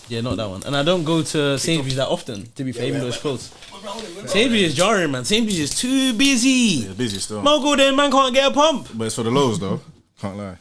Yeah, not that one. And I don't go to Sainsbury's that often, to be fair, even though it's close. Sainsbury's is jarring, man. Sainsbury's is too busy. Yeah, busy still. Man, go there, man can't get a pump. But it's for the lows though. Can't lie.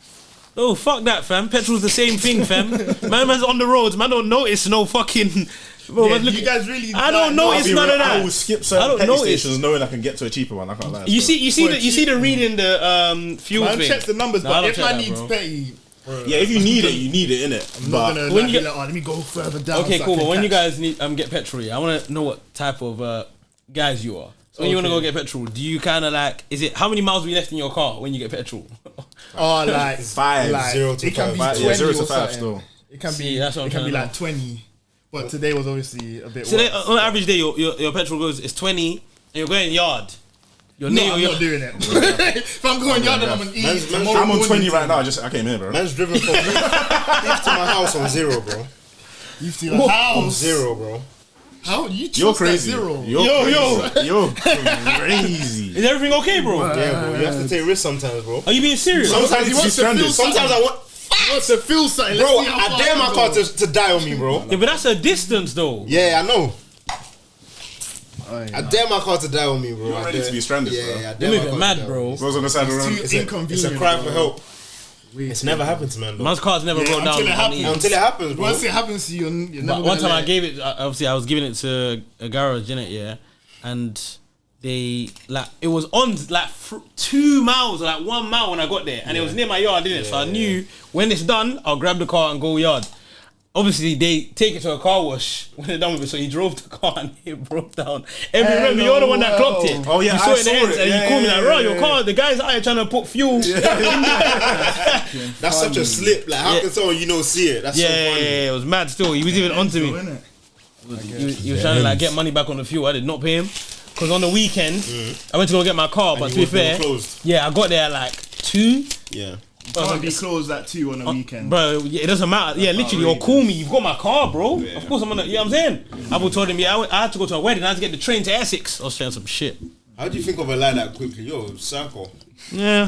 Oh, fuck that, fam. Petrol's the same thing, fam. Man's on the roads. Man don't notice no fucking... Bro, Yeah, look, you guys really... I don't notice none of that. I will skip certain petty notice. stations knowing I can get to a cheaper one. I can't lie. You see the reading the fuel Man thing. checks the numbers, Nah, I but don't if check man that, needs bro. petty... Bro, Yeah, if you need it, you need it, innit? I'm not gonna when be you like, let me go further down. Okay, so I cool. can But when you catch- guys need get petrol, yeah, I want to know what type of guys you are. So when you want to go get petrol, do you kind of like? Is it how many miles we left in your car when you get petrol? Oh, like 5, like, 0 to it can 5. be 5, 20 0 to or 5 something. still. It can See, be. that's what I'm It can trying be to like 20. But today was obviously a bit. So worse. on average day, your petrol goes is 20, and you're going yard. You're No, I'm not doing it. If I'm going yard, then I'm gonna eat. tomorrow I'm on 20 morning. right now. I came here, bro. Man's driven from Reef to my house on 0, bro. You to your house. On 0, bro. How you? You're trust crazy. That 0? You're crazy. Is everything okay, bro? Yeah, bro. You have to take risks sometimes, bro. Are you being serious? Sometimes he you wants to stranded. feel Sometimes I want... He wants to feel something. Bro, Let's see how I far dare my we car go. to die on me, bro. Yeah, but that's a distance though. Yeah, I know. I dare my car to die on me, bro. You're I ready dare- to be stranded, Yeah, bro. I dare You're my moving car to mad, die on bro. me. Goes on the side of the road. It's too inconvenient. It's a cry for bro. help. It's never happened to man, though. Man's car's never rolled down. until it on happens. me. Until it happens, bro. Once it happens to you, you're never. One time gonna I let gave it, obviously I was giving it to a garage, innit, yeah, and they like it was on like 2 miles, or like 1 mile when I got there, and it was near my yard, didn't it? So I knew when it's done, I'll grab the car and go yard. Obviously, they take it to a car wash when they're done with it. So he drove the car and it broke down. Remember, you're the one that clocked it. Oh, yeah, you saw I it in the saw ends it. and Yeah, you called me yeah, like, bro, yeah, your car, the guy's out here trying to put fuel. That's such a slip. Like, how can someone you know see it? That's so funny. Yeah, it was mad still. He was even onto me. innit? He was trying to like get money back on the fuel. I did not pay him because on the weekend I went to go get my car, but to be you were fair, closed. yeah, I got there at like 2. Yeah. Can't be closed at 2 on a weekend. Bro, yeah, it doesn't matter. Yeah, literally, you'll call me. You've got my car, bro. Of course, I'm gonna. You know what I'm saying? I told him, yeah, I had to go to a wedding. I had to get the train to Essex. I was saying some shit. How do you think of a lie that quickly? Yo, psycho. Yeah.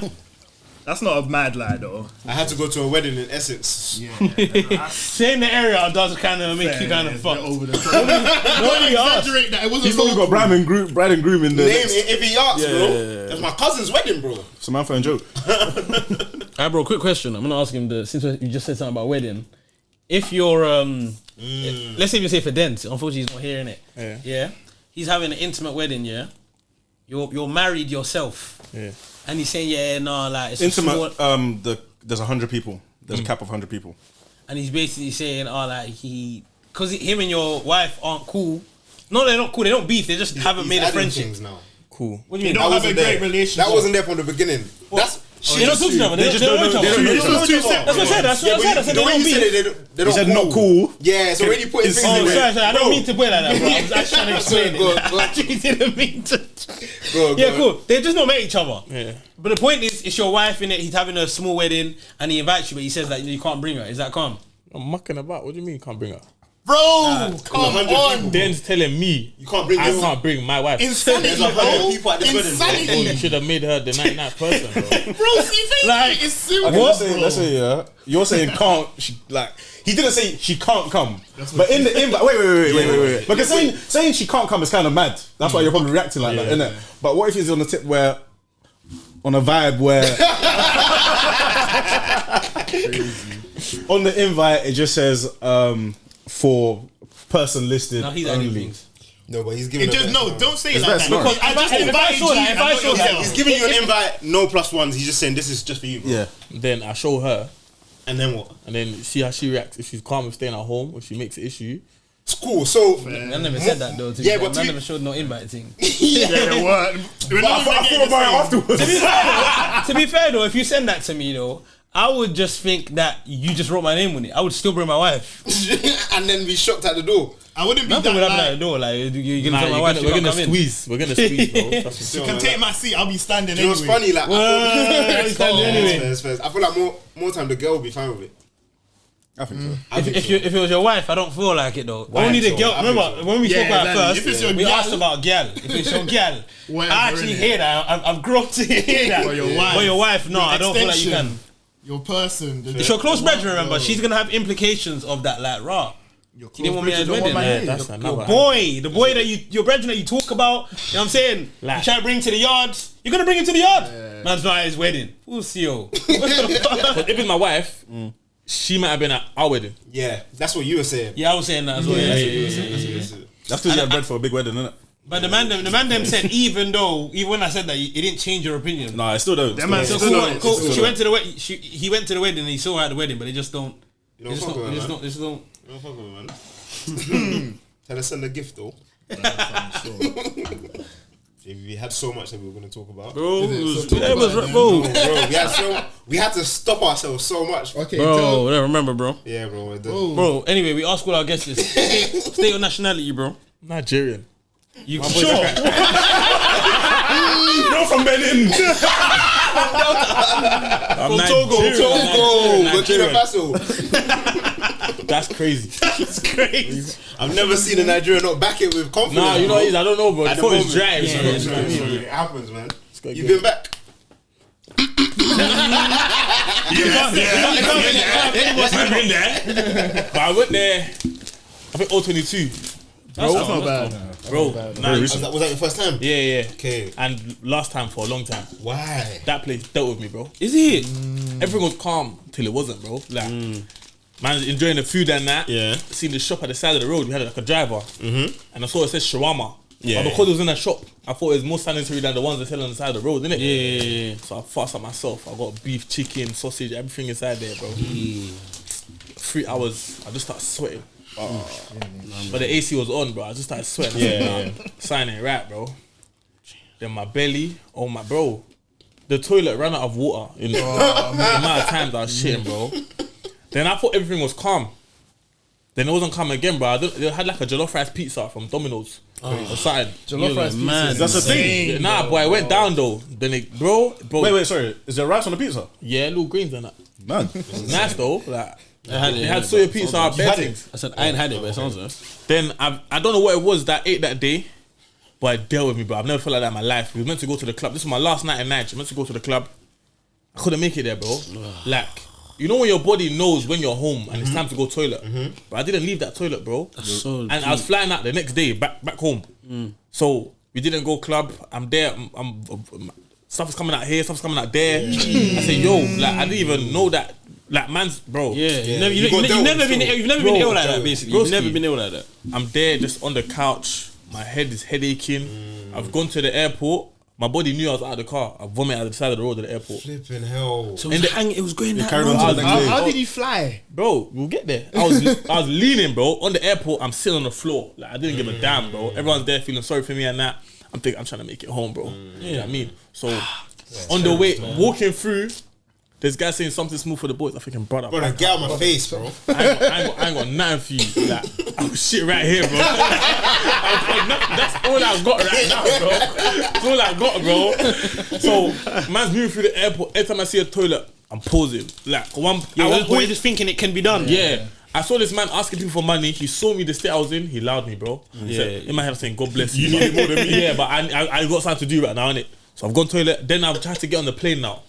That's not a mad lie though. I had to go to a wedding in Essex. Yeah. Saying the area does kind of make you kind of fuck. over the top. Nobody asked. Exaggerate that. It wasn't He's probably got local. bride and groom in the Name next. it if he asks, Yeah, bro. yeah, yeah. It's my cousin's wedding, bro. Samantha and Joe. Alright, bro. Quick question. I'm gonna ask him since you just said something about wedding. If you're let's say you say for Dent. Unfortunately, he's not here, innit? Yeah. He's having an intimate wedding. Yeah. You're married yourself. Yeah. And he's saying, yeah, no, like it's a small, Intimate. There's 100 people. There's a cap of 100 people. and he's basically saying, oh, like because him and your wife aren't cool. No, they're not cool. They don't beef. They just haven't He's made a adding friendship. things now. Cool. What do you mean? They don't have a wasn't great there. relationship. That wasn't there from the beginning. That's They don't talk to each other. They just don't know don't each know- other. they don't know each other. That's what I said. That's what I said. I said the they way don't you said beef. it, they don't He said cool. not cool. Yeah, it's already putting things Oh, in sorry, there. I don't mean to put it like that, bro. I was actually trying to explain Go on, it. go on. I actually didn't mean to. Go, Yeah, cool. They just not met each other. Yeah. But the point is, it's your wife in it. He's having a small wedding, and he invites you, but he says that you can't bring her. Is that calm? I'm mucking about. What do you mean you can't bring her? Bro, come 100 on. people. Dan's telling me You can't bring I your- can't bring my wife. Insanity, There's 100 bro. people at this wedding, bro. Oh, you Insanity. should have made her the 99th person, bro. Bro, see, Like, it's serious, Okay, bro. let's say, yeah. You're saying can't. He didn't say she can't come. But in the invite, wait. Because saying she can't come is kind of mad. That's why you're probably reacting like that, innit? But what if it's on the tip where, on a vibe where, on the invite it just says for person listed No, he's adding only. things. No, but he's giving It a just, best no, man. don't say it It's like best that. man. Because I just If I invited saw you. that, if I saw that, He's giving you an invite, no +1s. He's just saying this is just for you, bro. Yeah. Then I show her, And then what? and then see how she reacts. If she's calm with staying at home, if she makes an issue, It's cool. So I never said that though. Yeah, Yeah, but I to- never showed no invite thing. Yeah, they weren't. We're not even I getting thought about it the same. afterwards. To be fair though, if you send that to me though, I would just think that you just wrote my name on it. I would still bring my wife. and then be shocked at the door. I wouldn't be Nothing would that happen at like, the door. Like you're gonna tell my nah, wife we're she gonna can't come in. squeeze. We're gonna squeeze, bro. Trust me. you can take my seat, I'll be standing Do you know what's anyway. funny? Like, It's done anyway. I feel like more time the girl will be fine with it. I think so. I think so. If it was your wife, I don't feel like it though. Only the so? girl. I think Remember so. when we Yeah, spoke about it exactly. first? If it's your we gal- asked about gal. If it's your gal, Whatever, I actually innit? hear that. I've grown to hear that. But your wife- But your wife, no, your I don't feel like you extension. can. Your person. It's your close brethren, remember. She's gonna have implications of that, like, raw. Your He didn't want me at his wedding. Yeah, that's Your another. boy, the boy that your brethren that you talk about, you know what I'm saying? Like- You try to bring to the yard, you're gonna bring him to the yard. Man's not at his wedding. We'll see you. But if it's my wife, she might have been at our wedding. Yeah, that's what you were saying. Yeah, I was saying that as well. That's what Yeah. you were saying. That's what you were saying. That's still get bread for a big wedding, isn't it? But the man them said even when I said that, it didn't change your opinion. Nah, I still don't. That man So still cool, don't. cool. Still She don't. went to the wedding. He went to the wedding and he saw her at the wedding, but they just don't. You don't fuck with her, man. They just don't. You don't fuck with her, man. Tell her send a gift though. We had so much that we were going to talk about. Bro, Is it? it was, So talk yeah, it was, about it, bro. Bro, we had to stop ourselves so much. Okay, Bro, I remember, bro. Yeah, bro. Bro, anyway, we ask all our guests this. State your nationality, bro. Nigerian. You boy's sure? You're from Benin. I'm From Togo. Burkina Faso. That's crazy. It's crazy. I've never seen a Nigerian not back it with confidence. Nah, you know what it is? I don't know, bro. At the Before it's moment. dry. Yeah, so yeah, it's- It happens, man. go You've again. been back. I've been there. But I went there, I think 022. That's not bad. Bro, nah, Was that your first time? yeah. Okay. And last time for a long time. Why? That place dealt with me, bro. Is it? Everything was calm till it wasn't, bro. Like, man's enjoying the food and that. Yeah. Seen the shop at the side of the road. We had like a driver. And I saw it said shawarma. Yeah. But because it was in a shop, I thought it was more sanitary than the ones they sell on the side of the road, innit? Yeah. So I fussed up myself. I got beef, chicken, sausage, everything inside there, bro. 3 hours, I just started sweating. But the AC was on, bro. I just started sweating. Yeah. Sign ain't right, bro. Then my belly, oh my bro. The toilet ran out of water in the amount of times I was shitting, bro. Then I thought everything was calm. Then it wasn't calm again, bro. They had like a jollof rice pizza from Domino's or something. Jollof rice man. pizza. That's the thing. Insane, Nah, boy, it went down though. Then it, bro. Wait, sorry. Is there rice on the pizza? Yeah, little greens and that. Man. Nice though. Like, I they had soya pizza, bare things. I said I ain't had it, but it sounds nice. Then I don't know what it was that I ate that day, but it dealt with me, bro. I've never felt like that in my life. We was meant to go to the club. This was my last night in Niger. Meant to go to the club. I couldn't make it there, bro. Like, you know when your body knows when you're home and it's time to go toilet. But I didn't leave that toilet, bro. so And I was flying out the next day back home. So we didn't go club. I'm there. I'm stuff is coming out here. Stuff's coming out there. I said, yo, like I didn't even know that. Like man's, bro. Yeah, Yeah. you've never been Bro, ill like that. Basically, you've broski. never been ill like that. I'm there just on the couch. My head is headaching. I've gone to the airport. My body knew I was out of the car. I vomited at the side of the road at the airport. Flipping hell. So it was going that carried on long. to the next day. How did you fly? Bro, we'll get there. I was leaning, bro. On the airport, I'm sitting on the floor. Like I didn't give a damn, bro. Everyone's there feeling sorry for me and that. I'm thinking I'm trying to make it home, bro. You know what I mean? So on the way, walking through, there's guys saying something smooth for the boys. I'm thinking, brother, Bro, get out my face, bro. I ain't got nothing for you. Like, I'm shit right here, bro. That's all I got right now, bro. That's all I got, bro. So, man's moving through the airport. Every time I see a toilet, I'm pausing. Like, at one We're point, just thinking it can be done. yeah. I saw this man asking people for money. He saw me the state I was in. He allowed me, bro. In my head, I'm saying, God bless you. You need it more than me. Yeah, but I got something to do right now, innit? So I've gone toilet. Then I've tried to get on the plane now.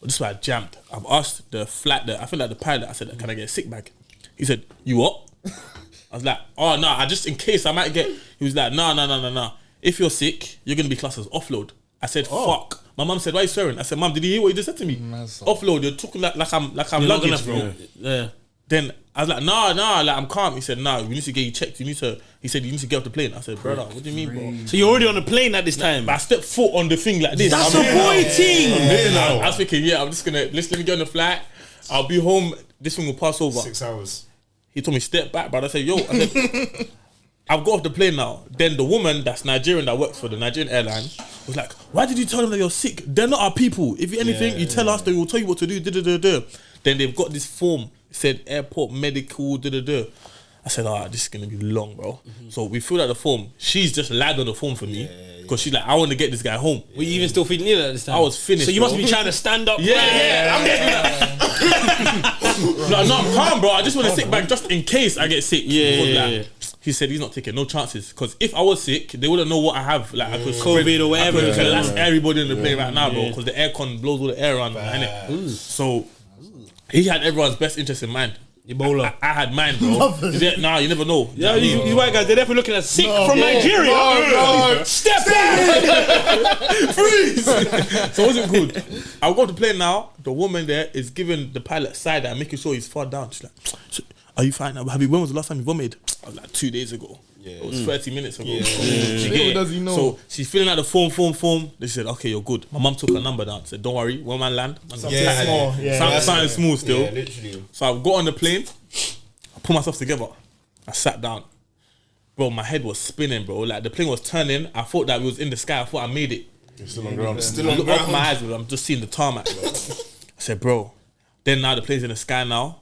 But this is why I jammed. I've asked the flight, I feel like the pilot, I said, can I get a sick bag? He said, you what? I was like, oh, no, I just in case I might get. He was like, no. If you're sick, you're going to be classed as offload. I said, fuck. My mum said, why are you swearing? I said, Mum, did you hear what you just said to me? Offload, you're talking like I'm You're not luggage, gonna- bro. Yeah. Then I was like, nah, like I'm calm. He said, nah, we need to get you checked. He said, you need to get off the plane. I said, brother, what do you mean, bro? So you're already on the plane at this time. But I stepped foot on the thing like this. That's I'm a here boy now. thing. I was thinking, yeah, I'm just gonna let me get on the flight. I'll be home. This thing will pass over. 6 hours. He told me step back, brother. I said, yo, I've got off the plane now. Then the woman that's Nigerian that works for the Nigerian airline was like, why did you tell them that you're sick? They're not our people. If anything, you tell us, they will tell you what to do. Then they've got this form. It said airport medical. I said, this is gonna be long, bro. So we filled out the form. She's just lied on the form for me because she's like, I want to get this guy home. Were you even still feeling ill at this time? I was finished. So you bro. must be trying to stand up. Yeah. I'm getting no, I'm calm, bro. I just want to sit back just in case I get sick. Yeah. He said he's not taking no chances because if I was sick, they wouldn't know what I have. Like I could COVID or whatever. I could last everybody in the plane right now, bro. Because the aircon blows all the air around, innit? So he had everyone's best interest in mind. Ebola. I had mine, bro. Nah, you never know. Yeah, these white guys, they're definitely looking at sick from Nigeria. Step back! Freeze! So what's it called? I'll go to plane now. The woman there is giving the pilot side eye, making sure he's far down. She's like, "Are you fine? When was the last time you vomited?" I was like, 2 days ago. Yeah. It was 30 minutes ago. Little does he know. So she's filling out the form. They said, "Okay, you're good." My mum took her number down. Said, "Don't worry, when man land, something small still." Yeah, literally. So I got on the plane. I put myself together. I sat down. Bro, my head was spinning, bro. Like the plane was turning. I thought that we was in the sky. I thought I made it. You're still on ground. Still I on look up ground. my eyes, bro. I'm just seeing the tarmac, bro. I said, bro. Then now the plane's in the sky now.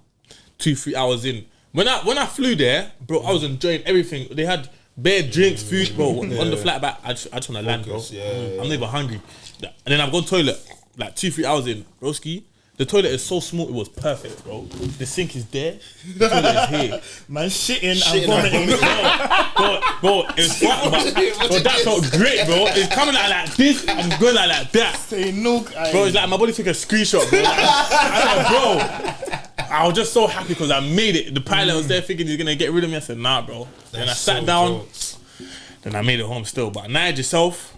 2-3 hours in. When I flew there, bro, I was enjoying everything. They had bare drinks, food, bro. On the flight back, I just want to land, bro. I'm not even hungry. And then I've gone toilet like 2-3 hours in, broski. The toilet is so small, it was perfect, bro. The sink is there. The toilet is here. Man, shitting and vomiting. Bro, it's fun, but that felt great, bro. It's coming out like this and going out like that. Say eNough. Bro, it's like my body took a screenshot, bro. I was just so happy because I made it. The pilot was there thinking he's gonna get rid of me. I said, nah, bro. Then I sat down. Then I made it home still. But Niger yourself,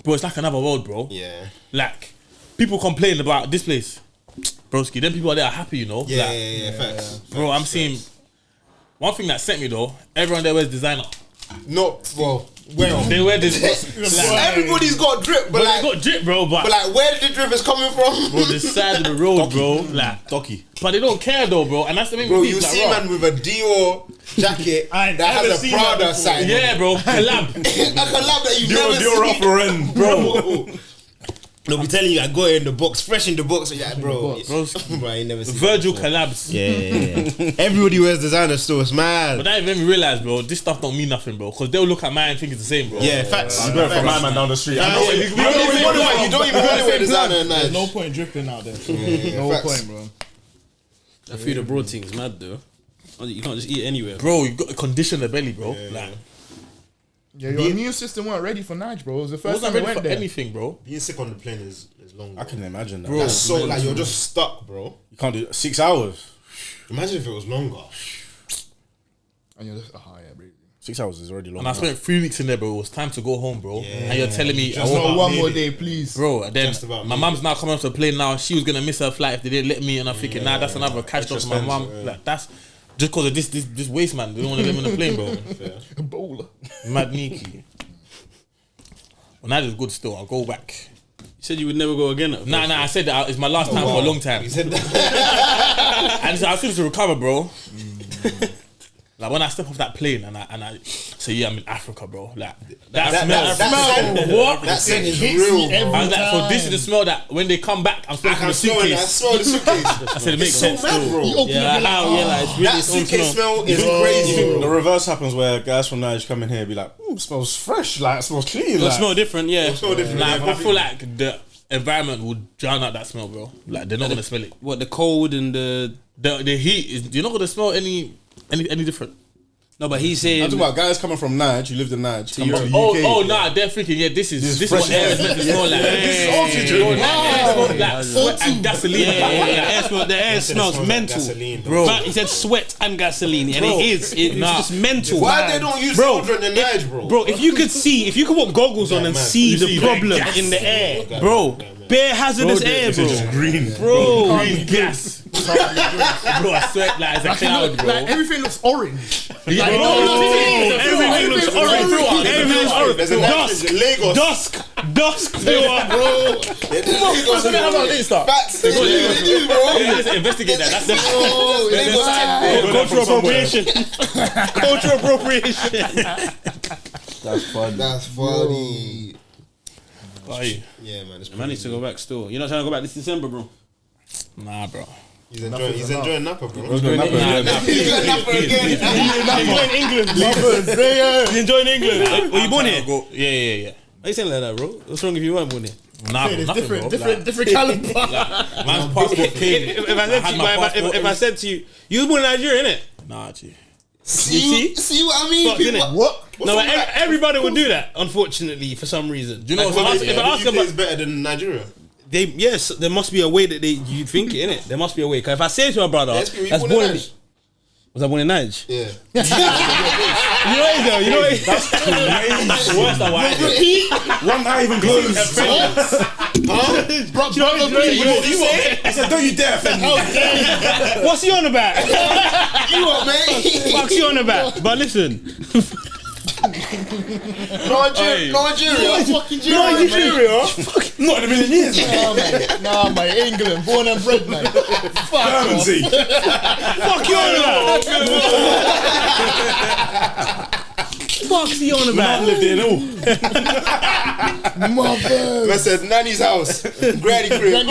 bro, it's like another world, bro. Yeah. Like, people complain about this place. Broski, then people are there are happy, you know? Yeah, facts. Bro, I'm seeing one thing that sent me though, everyone there wears designer. Not, well, well. They wear this. Everybody's got drip, but like, they got drip, bro, but like, where did the drip is coming from? bro, the side of the road, bro. Like, Docky. but they don't care though, bro. And that's the thing Bro, with you people, see like, man with a Dior jacket I ain't that never has a seen that Prada before. sign. yeah, bro, collab. A collab that you've never Dior seen. Ralph Lauren. Bro, They'll be telling you I got it in the box, fresh in the box. Yeah, bro. bro, Bro, I ain't never seen Virgil that before. collabs. Yeah. Everybody wears designer still. It's mad. But that made me realize, bro, this stuff don't mean nothing, bro. Because they'll look at mine and think it's the same, bro. Yeah, facts. I'm going from my man down the street. I know You don't even want to wear designer at night. There's no point dripping out there. No facts. point, bro. That food abroad thing's mad though. You can't just eat anywhere. Bro, you got to condition the belly, bro. Like, Yeah, your immune system weren't ready for Nige, bro. It was the I first wasn't time we ready went for there. anything, bro. Being sick on the plane is long. I can imagine that. Bro. That's so like you're just stuck, bro. You can't do 6 hours. Imagine if it was longer. And you're just, yeah, baby. 6 hours is already long. And I spent 3 weeks in there, bro. It was time to go home, bro. And you're telling me, Just I won't, one more day, please. bro. And then Just about my made mum's now coming off the plane now. She was gonna miss her flight if they didn't let me. And I'm thinking, nah, that's another cash drop for my mum. Like that's just because of this waste man. They don't want to let me on the plane, bro. Bowler. Mad Niki. Well, that is good still. I'll go back. You said you would never go again. Nah, I said that it's my last time for a long time. He said that. And I still to recover, bro. Like when I step off that plane and I say, yeah, I'm in Africa, bro. Like that smell. What? That scent is real. I was like, so this is the smell that when they come back, I'm smelling the I suitcase. smell the suitcase. I said it makes So sense. mad, Still. bro. Yeah, like it's really That its own suitcase smell. smell is crazy. The reverse happens where guys from Nigeria come in here and be like, it smells fresh, like it smells clean. It Like, smell different, yeah. Smell different. Like, I feel like the environment would drown out that smell, bro. Like they're not gonna smell it. What the cold and the heat is. You're not gonna smell any different. no, but he's saying I'm talking about guys coming from Nigeria, who lived in Nigeria, come to the Europe. UK. Oh, nah, they're thinking, yeah, this is fresh what air is air. meant to smell like. This is oxygen. Bro, that air smells like sweat and gasoline. the air smells mental. Gasoline, Bro. But he said sweat and gasoline, and Bro. it is. It's just mental. Why they don't use Bro, deodorant in Niger, bro? Bro, if you could put goggles on and man. see You the see problem that gas. in the air, Bro, bare hazardous air, bro. green. Bro, green gas. Bro, I swear, like it's a cloud, bro. Like everything looks orange. Yeah, everything looks orange. Everything looks orange. There's a Dusk, Lagos. dusk, flavor, bro. Lagos. They have on Insta. Facts. They do, bro. Let's investigate that. That's the Oh, Lagos. Cultural appropriation. Cultural appropriation. That's funny. That's funny. Aye. Yeah, man. It's Man needs to go back still. You're not trying to go back this December, bro. Nah, bro. He's enjoying Napa, bro. What's going on? He's going Napa again. You're enjoying England. You're enjoying England. Were you born here? Why Yeah. you saying like that, bro? What's wrong if you weren't born here? Nah, bro, It's nothing, bro. different caliber. Man's passport came. If I said to you, you was born in Nigeria, innit? Nah, G. See what I mean? Fuck, People- innit? What? No, everybody would do that, unfortunately, for some reason. Do you know Like, what's if I ask UK about is better than Nigeria. Yes, there must be a way that you think it, innit? There must be a way. Cause if I say to my brother, Let's be that's born born in in. Nige. Was I born in Nige? Yeah. You know what, though? You know what? That's Crazy. worse than what I did. One eye even closed. I said, don't you dare offend me. What's he on about? You what, mate? What's he on about? But listen, Nigeria. Not in a million years, man. Nah, mate, England, born and bred, mate. Fuck off. Guernsey. fuck you on about? Fuck's he on I about? lived in all. Mother. I said, Nanny's house, Granny crib.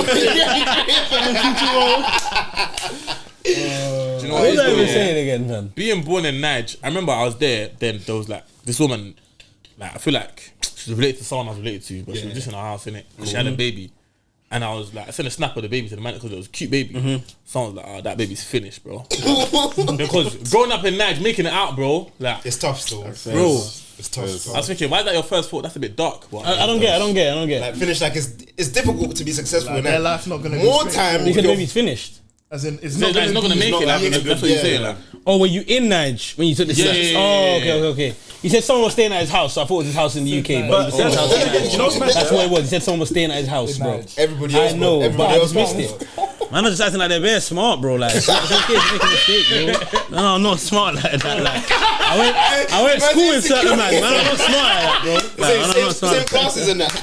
Do you know What what was I even it is, saying again, man? being born in Nige, I remember I was there. Then there was like this woman, like I feel like she's related to someone I was related to, but she was just in our house, innit? She had a baby, and I was like, I sent a snap of the baby to the man because it was a cute baby. Someone was like, oh, that baby's finished, bro. Because growing up in Nige, making it out, bro, like, It's tough still. bro. It's tough. I was thinking, why is that your first thought? That's a bit dark. But I don't get. Like finish like it's difficult to be successful in Their that. life's not gonna More be time. You said you're- baby's finished. As in, it's no, not it's not gonna make it. Like, like- that's what you're saying. yeah. Like, Oh, were you in Nige when you took the steps? yeah, Oh, yeah. okay. You said someone was staying at his house, so I thought it was his house in the UK. But Then again, you know what's that's what it was. He said someone was staying at his house, bro. Everybody I else. know, everybody but I else just missed it. Man, I'm just acting like they're very smart, bro. Like, it's okay to make a mistake, bro. No, I'm not smart like that. Like, I went to school with certain man. Man, I'm not smart like that, bro. Like, man, I'm not smart. Same classes and that.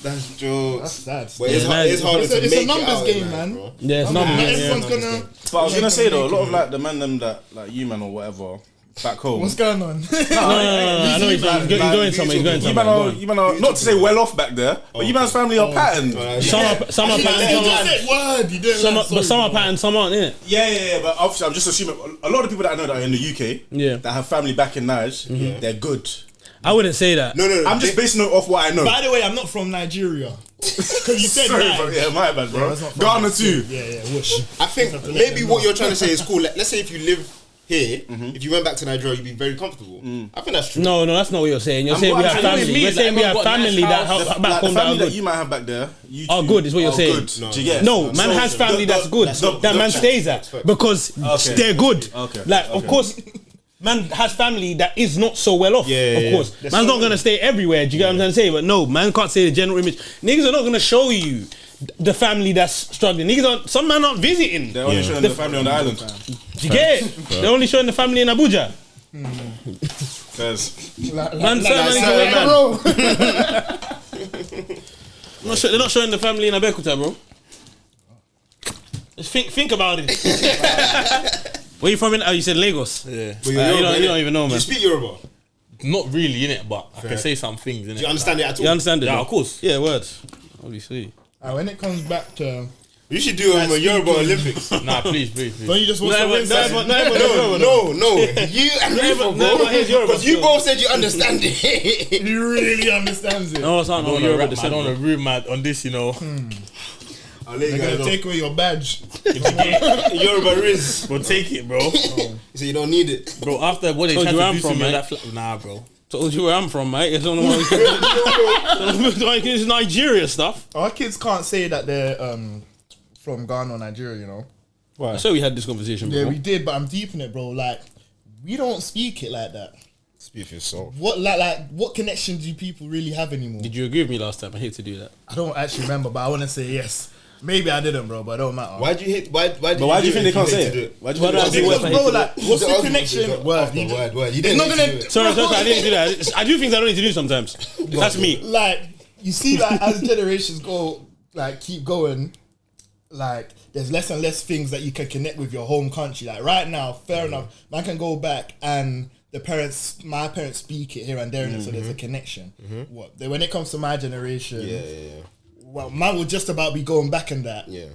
That's jokes. That's sad. But it's Yeah, hard. It's harder to It's a make numbers it out, game, man. man. Bro. Yeah, it's not. Not Yeah. everyone's gonna. But I was gonna say though, a lot of like the man them that like you man or whatever back home. What's going on? No, I know he's going somewhere. He's going You man somewhere. are, not to say well off back there, but you man's family are patterned. Some are pattern, some aren't. Word, you didn't. But some are pattern, some aren't, innit? Yeah. But obviously, I'm just assuming a lot of people that I know that are in the UK, Yeah. that have family back in Nige, they're good. I wouldn't say that. No. I'm just basing it off what I know. By the way, I'm not from Nigeria. Because you said Sorry, that. bro. Yeah, my bad, bro. that's not from Ghana Nigeria. too. Yeah, whoosh. I think maybe what you're trying to say is cool. Let's say if you live here, if you went back to Nigeria, you'd be very comfortable. I think that's true. No, that's not what you're saying. You're saying we have what I family. mean We're is saying we like have everyone got family nice that house. back Like the home that family are that good. you might have back there, you Are two good is what you're are saying. Good. Do you get? No, man has family that's good. That man stays at because they're good. Okay. Like, of course, man has family that is not so well off. Of course, man's not gonna stay everywhere. Do you get what I'm trying to say? But no, man can't say the general image. Niggas are not gonna show you the family that's struggling. Some man aren't visiting. They're only showing the family on the island. Do you get it? They're only showing the family in Abuja. Says Man, they're not showing the family in Abeokuta, bro. Just think about it. Where you from? You said Lagos. yeah, But you're Yoruba, you don't innit? even know, Do man. you speak Yoruba? not really in it, but I can say some things in it. Do you understand it at all? You understand it? Yeah, though? of course. Yeah, words. Obviously. When it comes back to. You should do a Yoruba Olympics. Nah, please. Don't you just watch the wins? No. You and Reefa, no, bro. here's Yoruba Because you still. both said you understand it. He really understands it. No, it's not. I don't want to ruin my on this, you know. I'll let you They're guys gonna know. take away your badge. Yoruba Riz. Bro, take it, bro. You say you don't need it. Bro, after what they Told tried you where to I'm do to from, me on mate. that nah, bro. Told you where I'm from, mate. It's only one. It's Nigeria stuff. Our kids can't say that they're from Ghana or Nigeria, you know. I said we had this conversation Yeah, before. we did, but I'm deep in it, bro. Like, we don't speak it like that. Speak for yourself. What connection do people really have anymore? Did you agree with me last time? I hate to do that. I don't actually remember, but I want to say yes. Maybe I didn't, bro, but it don't matter. Why do you hate? Why do But why do you think they can't say do it? Why do you Why think do I they do can't say it? it? Bro, like, what's the connection? Word. You didn't not need gonna- to do it. Sorry, I didn't do that. I do things I don't need to do sometimes. That's me. Like, you see, like, as generations go, like, keep going, like, there's less and less things that you can connect with your home country. Like, right now, fair enough, man can go back and my parents speak it here and there, so there's a connection. When it comes to my generation, well, man will just about be going back in that. Yeah.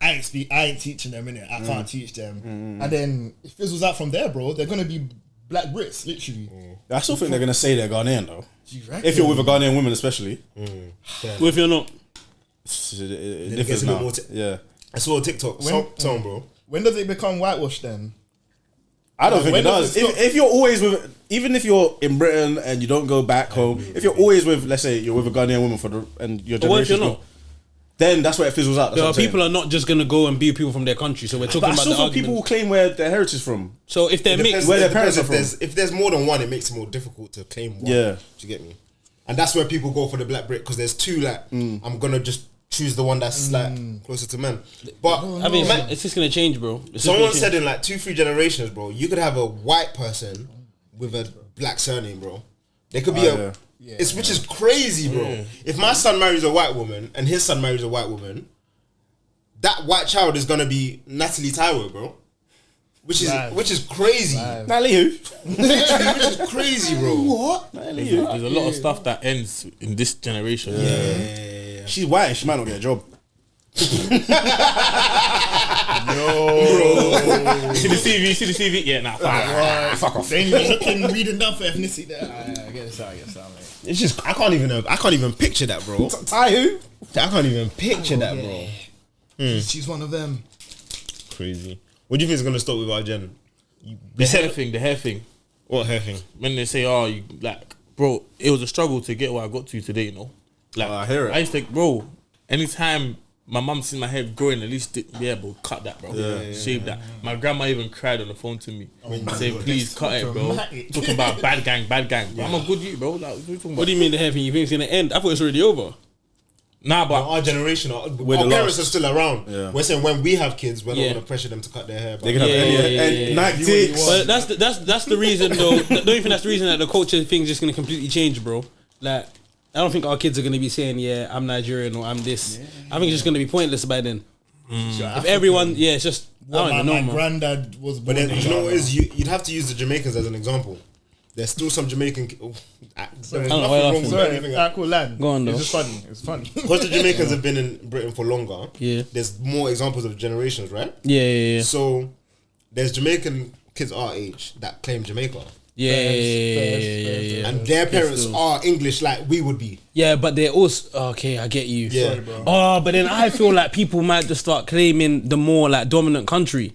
I ain't teaching them, innit? I can't teach them. And then it fizzles out from there, bro. They're gonna be black Brits, literally. I still think they're gonna say they're Ghanaian though. Do you reckon? If you're with a Ghanaian woman, especially, What if you're not? it gets differs a bit now. more Yeah. I saw a TikTok song, bro. When does it become whitewash then? I don't think when it does. does it stop? If you're always with, even if you're in Britain and you don't go back home, if you're always with, let's say you're with a Ghanaian woman and your But what if generation, you're not? then that's where it fizzles out. That's There what are I'm saying. people are not just gonna go and be people from their country. So we're talking But I about still the think argument. people will claim where their heritage is from. So if they're It depends- mixed, Where it their parents depends are if there's more than one, it makes it more difficult to claim one. Yeah. Do you get me? And that's where people go for the black Brit because there's two. Like, I'm gonna just choose the one that's like closer to men. But I mean, man, it's just gonna change, bro. It's just someone gonna said change. in like 2-3 generations, bro, you could have a white person with a black surname, bro. There could be which is crazy, bro. If my son marries a white woman and his son marries a white woman, that white child is gonna be Natalie Taiwo, bro. Which is crazy. Natalie who? Which is crazy, bro. What? There's a lot of stuff that ends in this generation. Yeah. She's white and she might not get a job. See the CV? Yeah, nah, fuck off. They ain't looking, reading down for ethnicity there. I get this out, mate. It's just I can't even picture that, bro. Ty who? I can't even picture that, bro. She's one of them. Crazy. What do you think is gonna stop with our gen? The hair thing. What hair thing? When they say, oh, you like, bro, it was a struggle to get where I got to today, you know? Like, I hear it. I used to, bro, anytime my mum seen my hair growing, at least, bro, cut that, bro. Shave that. My grandma even cried on the phone to me. Saying, please cut it, bro. dramatic. Talking about bad gang. Bro, I'm a good youth, bro. Like, what are you talking about? What do you mean the hair thing? You think it's gonna end? I thought it's already over. Nah, but Our generation, our the parents last. are still around. Yeah. We're saying when we have kids, we're Yeah. not gonna pressure them to cut their hair. They can have any night ticks. But that's the reason though. Don't you think that's the reason that the culture thing's just gonna completely change, bro? Like, I don't think our kids are gonna be saying, "Yeah, I'm Nigerian" or "I'm this." I think it's just gonna be pointless by then. If everyone, it's just I don't even know, My man. granddad was But born then in you know what Ghana. is you'd have to use the Jamaicans as an example. There's still some Jamaican. There's I don't nothing know why wrong you're with Sorry, anything. cool land. Go on, though. It's just funny. It's funny. Because the Jamaicans have been in Britain for longer. Yeah. There's more examples of generations, right? Yeah. So there's Jamaican kids our age that claim Jamaica, Yeah. and their parents are English like we would be. Yeah, but they're also okay. I get you. Yeah. Sorry, bro. Oh, but then I feel like people might just start claiming the more like dominant country.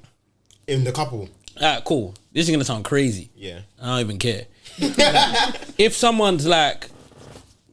In the couple. Alright, cool. This is gonna sound crazy. Yeah. I don't even care. If someone's like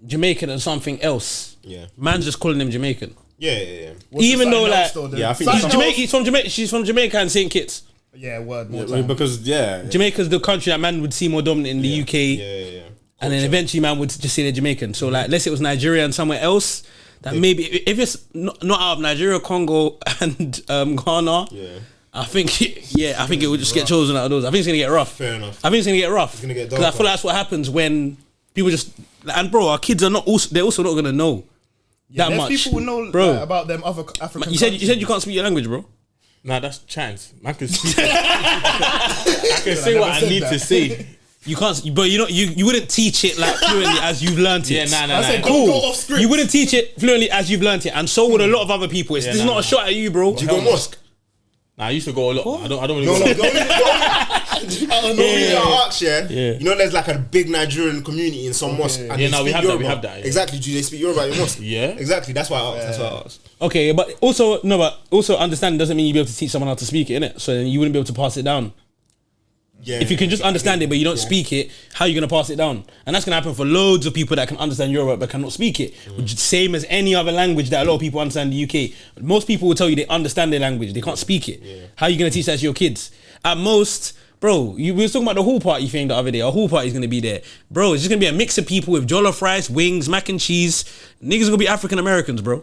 Jamaican or something else, Yeah. man's just calling them Jamaican. Yeah. Even though like Yeah, I think he's some- Jamaica, he's from Jamaica. She's from Jamaica and St. Kitts. Yeah, word more I mean, time. because Jamaica's the country that man would see more dominant in the UK, Yeah. and then eventually man would just say they're Jamaican. So like, let's say it was Nigeria and somewhere else. That maybe if it's not out of Nigeria, Congo, and Ghana, Yeah. I think it would just get chosen out of those. I think it's gonna get rough. Fair enough. I think it's gonna get rough. It's gonna get because I feel like that's what happens when people just and bro, our kids are not also they're also not gonna know that There's much. people who know bro. like, about them other African You said countries. you can't speak your language, bro. nah, that's chance. Man can speak. I can say what I said need that. to say. You can't, but you wouldn't teach it like fluently as you've learnt it. Yeah, nah. I said, Cool. don't go off script. You wouldn't teach it fluently as you've learnt it, and so would a lot of other people. This is not a shot at you, bro. Do you go mosque? Nah, I used to go a lot. I don't really No, go. no, the only reason I ask, you know, there's like a big Nigerian community in some mosque. And Yeah, they no, we speak have that, Yoruba. we have that, yeah. Exactly. Do they speak Yoruba in mosque? Yeah. Exactly. That's why I asked. That's why I asked. Okay, but also understand doesn't mean you'll be able to teach someone how to speak it, innit? So then you wouldn't be able to pass it down. Yeah. If you can just understand it but you don't speak it, how are you gonna pass it down? And that's gonna happen for loads of people that can understand Yoruba but cannot speak it. Which is same as any other language that a lot of people understand in the UK. Most people will tell you they understand their language, they can't speak it. How are you gonna teach that to your kids? At most, bro, we were talking about the hall party thing the other day. Our hall party is gonna be there. Bro, it's just gonna be a mix of people with jollof rice, wings, mac and cheese. Niggas gonna be African Americans, bro.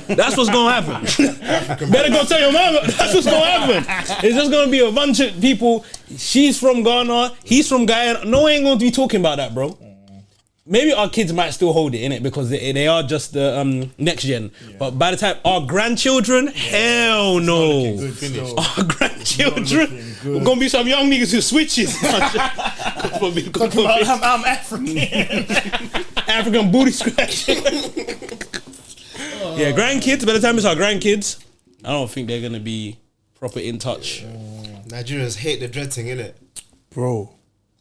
That's what's gonna happen. Better go tell your mama. That's what's gonna happen. It's just gonna be a bunch of people. She's from Ghana. He's from Guyana. No one ain't gonna be talking about that, bro. Maybe our kids might still hold it in it because they are just the next gen. But by the time our grandchildren, hell no. Good still. Our grandchildren, we're gonna be some young niggas who switches. Talking about I'm African. African booty scratching. Yeah, grandkids. By the time it's our grandkids, I don't think they're gonna be proper in touch. Nigerians hate the dread thing, innit? Bro,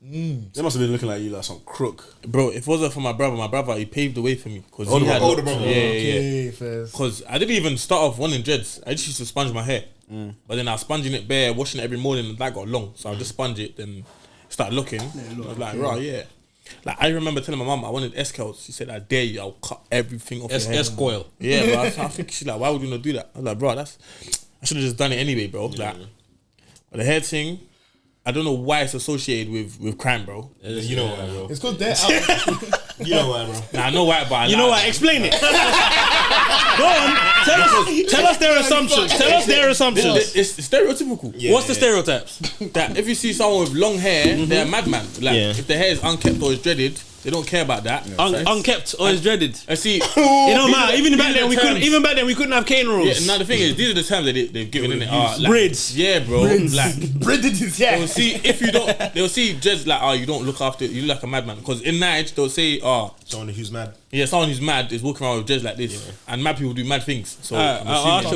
They must have been looking at you like some crook. if it wasn't for my brother, he paved the way for me. Older brother. Yeah. Okay, first. Because I didn't even start off wanting dreads. I just used to sponge my hair. But then I was sponging it bare, washing it every morning, and that got long. So I just sponge it, then start looking. I was like, right, yeah. Like I remember telling my mum I wanted S-curls. She said, I dare you, I'll cut everything off your head. S-coil. Yeah, but I think she's like, why would you not do that? I was like, bro, I should have just done it anyway, bro. Like, but the hair thing, I don't know why it's associated with crime, bro. You know why, bro. It's because they're out. You know why, bro. Nah, I know why, but You know what? Explain it. Go on. Tell us their assumptions. Tell us their assumptions. It's stereotypical. Yeah, What's the stereotypes? That if you see someone with long hair, they're a madman. Like if the hair is unkept or is dreaded, they don't care about that. Unkept or is dreaded. I see. It don't matter. Even back then we couldn't have cane rules. Yeah, now the thing is, these are the terms that they've given in it. Like, braids. Yeah, bro. Braids. Like Braided is yeah. they'll see if you don't. They'll see just like you don't look after. You look like a madman. Because in Nige they'll say someone who's mad. Yeah, someone who's mad is walking around with dreads like this, and mad people do mad things. So I'll ask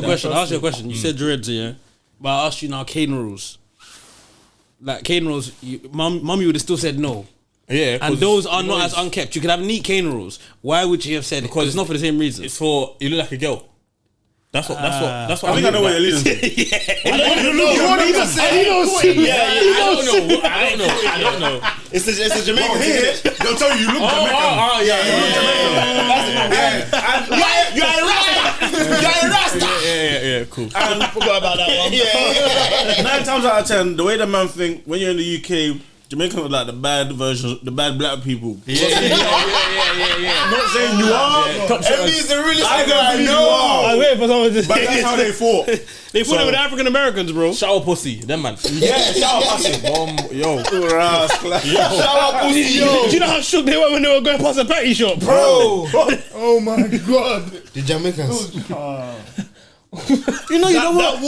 you a question. You said dreads, yeah, but I asked you now cane rules. Like cane rules, mummy would have still said no. Yeah, and those are not as unkept. You could have neat cane rules. Why would you have said? Because it's not for the same reason. It's for you look like a girl. That's what. I think I know where you're leading. I don't know. It's a Jamaican thing. They'll tell you look Jamaican. You're a Rasta. Yeah, cool. I forgot about that one. 9 times out of 10, the way the man think when you're in the UK, Jamaican are like the bad versions, the bad black people. Yeah. I'm not saying you are. MB's the realest I nigga I know. I wait for someone to But that's how they fought. They fought with African Americans, bro. Shower pussy, them man. Yeah, shower pussy. Yo. Shower pussy, yo. Do you know how shook they were when they were going past a patty shop, Bro. Oh my god. The Jamaicans. You know, you don't want to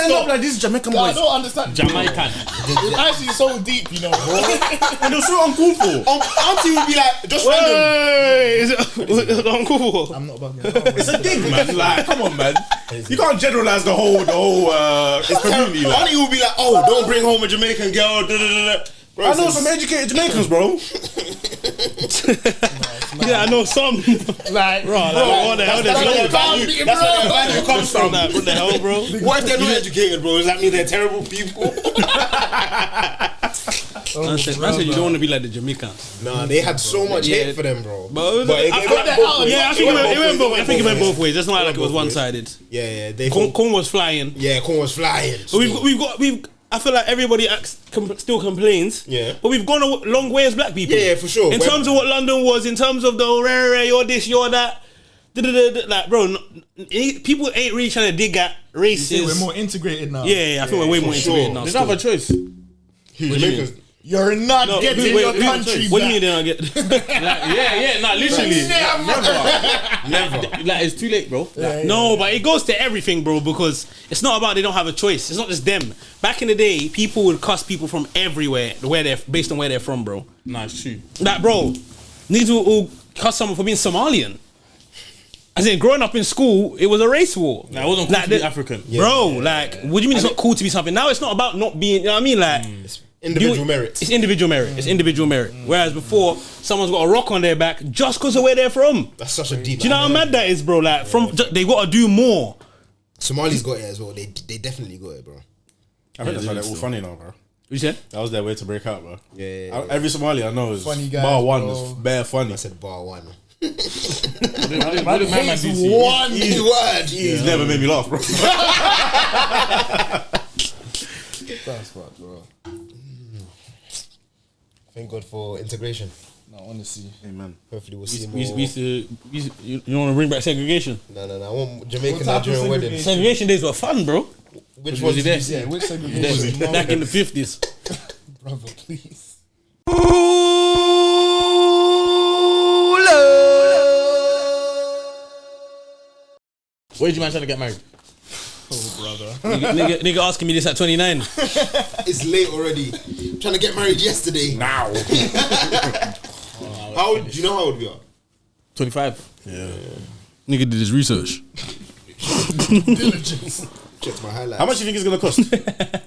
end up like this Jamaican boys. I don't understand. Jamaican. It's actually so deep, you know. And they're so uncalled for. Auntie would be like, just random. Is it uncool? I'm not bugging. It's a dig, man. Like, come on, man. You can't generalize the whole community. Like. Auntie would be like, oh, don't bring home a Jamaican girl. Bro, I know some educated Jamaicans, bro. Yeah, I know some. Like, what the hell? That's where their value comes from. What the hell, bro? What if they're not educated, bro? Does that mean they're terrible people? I said you don't want to be like the Jamaicans. Nah, they had so much hate for them, bro. But I think it went both ways. It's not like it was one sided. Yeah. Corn was flying. Yeah, corn was flying. But I feel like everybody still complains. Yeah. But we've gone a long way as black people. Yeah, for sure. In terms of what London was, in terms of the rare, you're this, you're that. Like, bro, people ain't really trying to dig at races. We're more integrated now. Yeah, I feel we're way more integrated now. They don't have a choice. Jamaicans. You're not getting your country What do back. you mean they don't get? Literally. Never. Like, it's too late, bro. No, but it goes to everything, bro, because it's not about they don't have a choice. It's not just them. Back in the day, people would cuss people from everywhere based on where they're from, bro. Nah, it's true. Like, bro, these will cuss someone for being Somalian. As in, growing up in school, it was a race war. Nah, it wasn't cool to be African. Bro, like, what do you mean it's not cool to be something? Now it's not about not being, you know what I mean? Like, individual merit. It's individual merit. It's individual merit. Whereas before, someone's got a rock on their back just because of where they're from. That's such a deep. Do you know how mad that is, bro? Like, they got to do more. Somalis got it as well. They definitely got it, bro. I think that's why they're all funny now, bro. You said? That was their way to break out, bro. Yeah. Every Somali I know is funny guys, bar one bro. is bare funny. I said bar one. What did man do? One word. He's never made me laugh, bro. That's fucked, bro. Thank God for integration. No, honestly. Amen. Hopefully we'll see more. You want to bring back segregation? No. I want Jamaican Nigerian weddings. Segregation days were fun, bro. Which was he there? Yeah, which segregation? Back in the 50s. Brother, please. Where did you man trying to get married? Oh, brother. nigga asking me this at 29. It's late already. I'm trying to get married yesterday. Now. How old? Do you know how old we are? 25. Yeah. Nigga did his research. Diligence. Check my highlights. How much do you think it's gonna cost?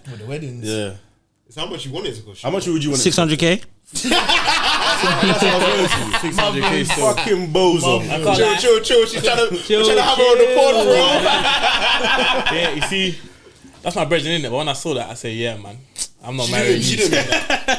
For the weddings. Yeah. It's how much you want it to cost. How much would you want? 600K? 600K still. Fucking bozo. Chill. She's trying to have her on the pod, bro. Yeah, you see, That's my brethren, innit? But when I saw that, I said, yeah, man, I'm not married. She didn't mean that.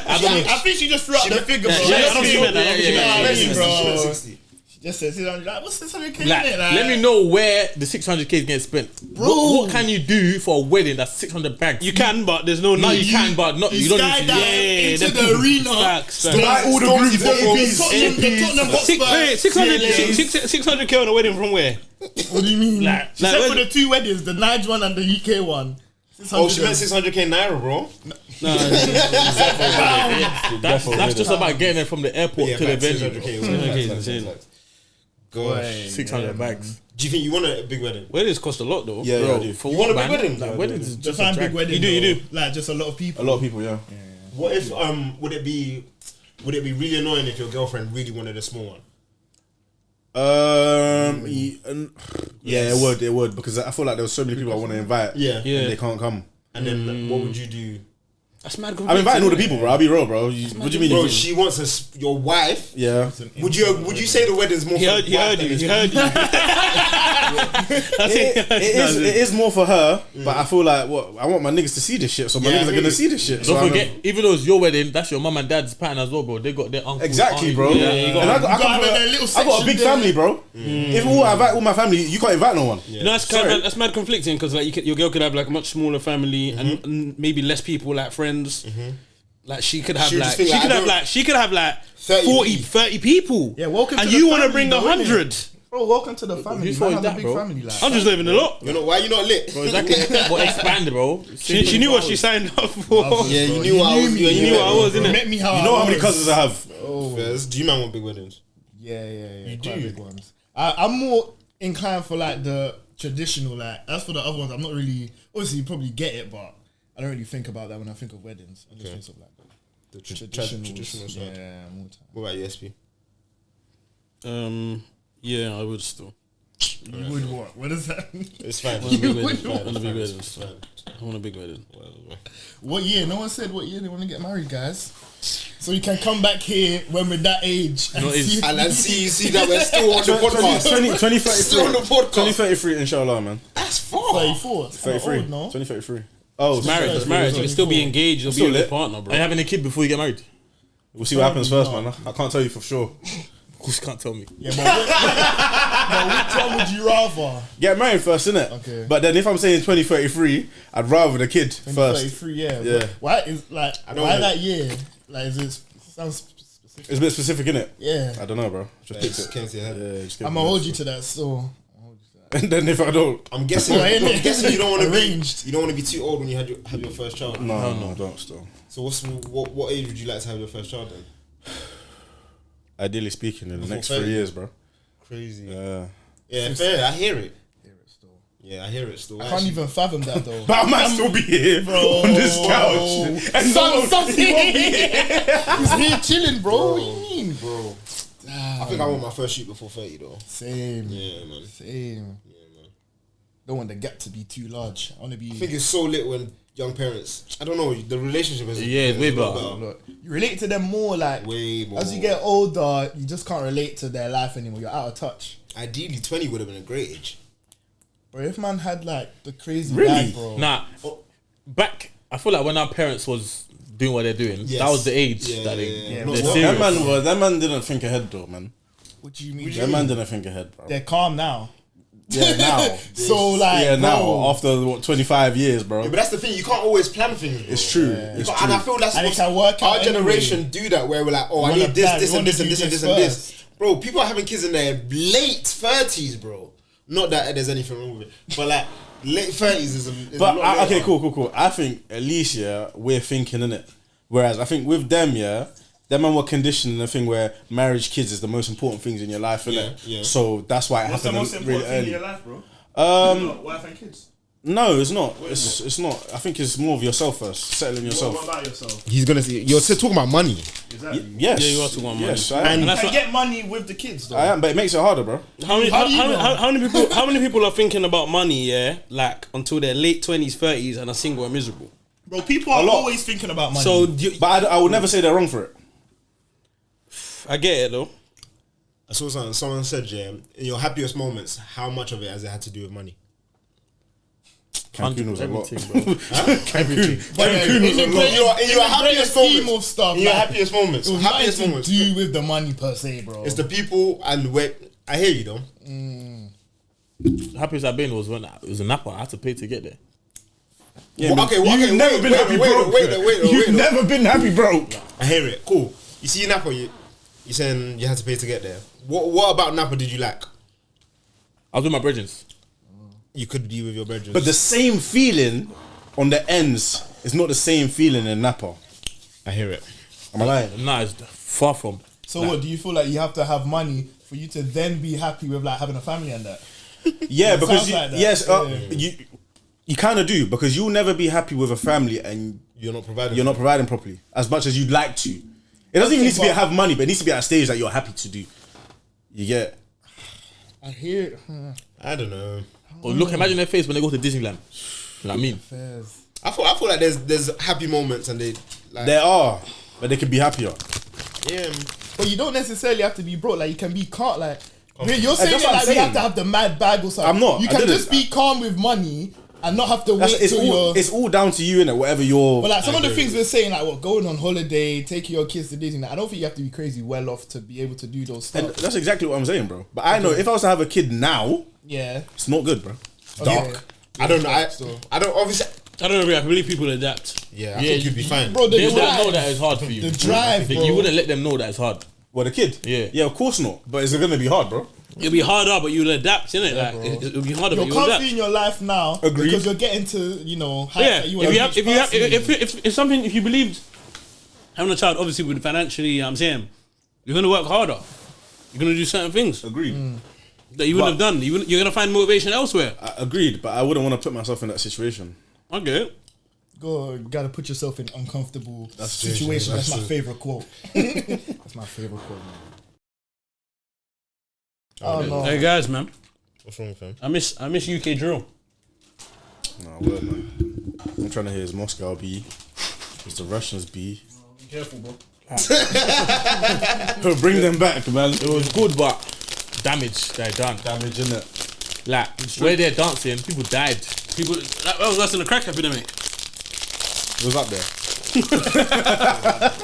I think she just threw out the figure, bro. I don't think she meant that. I don't think she meant that. She She meant 60. just said 600. Like, what's 600k? Like, let me know where the 600k is getting spent. Bro. What can you do for a wedding that's 600 bags? You can, but there's no need. No, you can, but not. You don't need to. skydive into the arena. Facts. Like all the groups, The Tottenham Hotspur. 600k on a wedding from where? What do you mean? Like, She said like for the two weddings, the Nige one and the UK one. Oh, she meant 600k naira, bro. No, That's just about getting them from the airport to the venue. 600k. Gosh, 600 bags. do you think you want a big wedding? weddings cost a lot though. Yeah, Bro, I do. for You what, want a big man? wedding? Like, Yeah, weddings is Just just find a big drag. wedding. You do. Like just a lot of people. A lot of people, yeah. What if would it be really annoying if your girlfriend really wanted a small one? Yeah, it would because I feel like there was so many people I want to invite. Yeah. And they can't come. And then what would you do? That's mad. I'm inviting all the people, bro. I'll be real, bro. What do you mean? Bro, she wants your wife. Yeah. Would you say the wedding's more? He for heard the wife you. than He it's- heard you. It is more for her, but I feel like I want my niggas to see this shit, so my Yeah, niggas are really. gonna see this shit. So Don't I'm- forget, even though it's your wedding, that's your mum and dad's pattern as well, bro. They got their uncles. Exactly, aunties. bro. Yeah, And you I got. got I got a big family, bro. If I invite all my family, you can't invite no one. You know, that's mad conflicting because like your girl could have like a much smaller family and maybe less people like friends. Like she could have She would just think, she could have like 30 30 people. Yeah, welcome to and the you want to family, bring though, 100. Bro, welcome to the family. Whose Man fault is has a that, big bro? family. Like. 100's not even a lot. Why you not lit? Bro, exactly. But expand, bro. She knew what she signed up for. Yeah, you knew what I was. You knew what I was, You innit? met me how You know I how many was. cousins I have? Fairs. Do you man want big weddings? Yeah. You Quite do? big ones. I'm more inclined for like the traditional. Like as for the other ones, I'm not really. Obviously, you probably get it, but I don't really think about that when I think of weddings. I just think of like The traditional side. Yeah, more time. What about you, SP? Yeah, I would still. You would what? What is that? It's fine. I want a big wedding. It's fine. I want a big wedding. It's fine. I want a big wedding. What year? No one said what year they want to get married, guys. So you can come back here when we're that age and see. And then see that we're still on the podcast. 2033. Still on the podcast. 2033, inshallah, man. That's far. 34. It's kinda 33. old, no? 2033. Oh, It's marriage. You can still be engaged or be Still with your lit. partner, Are you bro. having a kid before you get married? We'll see what happens first, man. I can't tell you for sure. Of course, you can't tell me. Yeah, but which one would you rather? Get married first, innit? Okay. But then if I'm saying 2033, I'd rather the kid first. 33, yeah. Yeah. But why is like don't why know. that year? Like is it sounds specific? It's a bit specific, innit? Yeah. I don't know, bro. Just pick Just it. came to your head. Yeah, just I'm gonna hold you to that. So And then if I don't, I'm guessing. Oh, ain't it? I'm guessing you don't want to be. Arranged. You don't want to be too old when you have your first child. no, I don't still. So what age would you like to have your first child then? Ideally speaking, in the next 30. 3 years, bro. Crazy. Yeah. Yeah, fair. I hear it. Yeah, I hear it still. I can't even fathom that though. But I might still be here on this couch. And He won't be here. He's here chilling, bro. What do you mean, bro. I think I want my first shoot before 30 though. Same. Yeah, man. Same. Yeah, man. Don't want the gap to be too large. I want to be. I think it's so lit when young parents. I don't know. The relationship is Yeah, way a lot better. Look, you relate to them more. Like Way more. as you get older, you just can't relate to their life anymore. You're out of touch. Ideally, 20 would have been a great age. Bro, if man had like the crazy Really? life, bro. Nah, back. I feel like when our parents was doing what they're doing, Yes. that was the age Yeah, that they. yeah, yeah. they're No, serious. That man didn't think ahead though, man. What do you mean? That man didn't think ahead, bro. They're calm now. Yeah, now. So like, Yeah, now. bro, After what, 25 years, bro. Yeah, but that's the thing. You can't always plan things. Bro. It's true. You It's can't- true. and I feel that's And it what can work our out generation do that where we're like, oh, I wanna need this, plan, this, we and wanna this, and do this, and this this, and this. Bro, people are having kids in their late 30s, bro. Not that there's anything wrong with it, but like late 30s is a But lot later. okay, cool. I think at least we're thinking in it. Whereas I think with them, them man were conditioned in the thing where marriage, kids is the most important things in your life, innit? Yeah. So that's why it happened really early. life, bro? Wife and kids. No, it's not. It's not. I think it's more of yourself first, settling yourself. about yourself? He's gonna see. You're still talking about money. Exactly. Yes. Yeah, you are talking about money. Yes, I am. And You that's can what, get money with the kids, though. I am, but it makes it harder, bro. how many How do you know? how many people are thinking about money, yeah, like until their late 20s, 30s and are single and miserable? Bro, people are lot. always thinking about money. So But I would never say they're wrong for it. I get it though. I saw something. Someone said, in your happiest moments, how much of it has it had to do with money? Cancun was a lot. Cancun. But In your happiest scheme moments. of stuff, In your like, happiest moments. it was Happiest nothing moments. to do with the money per se, bro. It's the people and where. I hear you though. Happiest I've been was when it was a Napa. I had to pay to get there. Yeah, Well, man. okay, You've never been happy broke. You've never been happy broke. I hear it. Cool. You see Napa, you saying you had to pay to get there. What about Napa did you like? I was with my brethren. You could be with your brethren. But the same feeling on the ends is not the same feeling in Napa. I hear it. Am I lying? Nah, it's far from. So what, do you feel like you have to have money for you to then be happy with like having a family and that? Yeah, It because sounds like that. yes, Yeah. you kind of do, because you'll never be happy with a family and You're not providing. you're not providing properly as much as you'd like to. It doesn't even need to be but- have money, but it needs to be at a stage that you're happy to do. You get? I hear it. I don't know. But look, imagine their face when they go to Disneyland. You know what I mean? I feel like there's happy moments and they like There are, but they could be happier. yeah. But you don't necessarily have to be broke. Like you can be calm. Like you're that's saying it what I'm like we saying. have to have the mad bag or something. I'm not. You I can didn't. just be calm with money and not have to wait It's till all, you're. it's all down to you, innit? Whatever you're. But like some of the things we're saying, like what going on holiday, taking your kids to Disney. I don't think you have to be crazy well off to be able to do those stuff. And that's exactly what I'm saying, bro. But I know if I was to have a kid now, Yeah. it's not good, bro. It's Okay. dark. I don't know. So- I don't obviously. I don't agree. I believe people adapt. Yeah, I think you'd be fine. Bro, the They wouldn't drive. know that it's hard for you. The drive, bro. You wouldn't let them know that it's hard. What, a kid? Yeah. Yeah, of course not. But it's gonna be hard, bro. It'll be harder, but you'll adapt, innit? Like it'll be harder, You're but you'll adapt. comfy in your life now Agreed. because you're getting to heights Yeah, that if you wanna you have, reach personally. if something, if you believed having a child, obviously with financially, you know what I'm saying, you're gonna work harder. You're gonna do certain things Agreed. that you wouldn't have done. You're gonna find motivation elsewhere. Agreed, but I wouldn't want to put myself in that situation. Okay. Gotta put yourself in uncomfortable That's situation. That's my true. favorite quote. That's my favorite quote, man. Oh no. Hey guys, man, What's wrong with him? I miss UK drill. No, word, man. I'm trying to hear his Moscow B. It's the Russians B. Be careful, bro. Bring them back, man. It was good, but damage they're done. Damage, innit? Like where they're dancing, people died. People, that was worse than the crack epidemic. It was up there.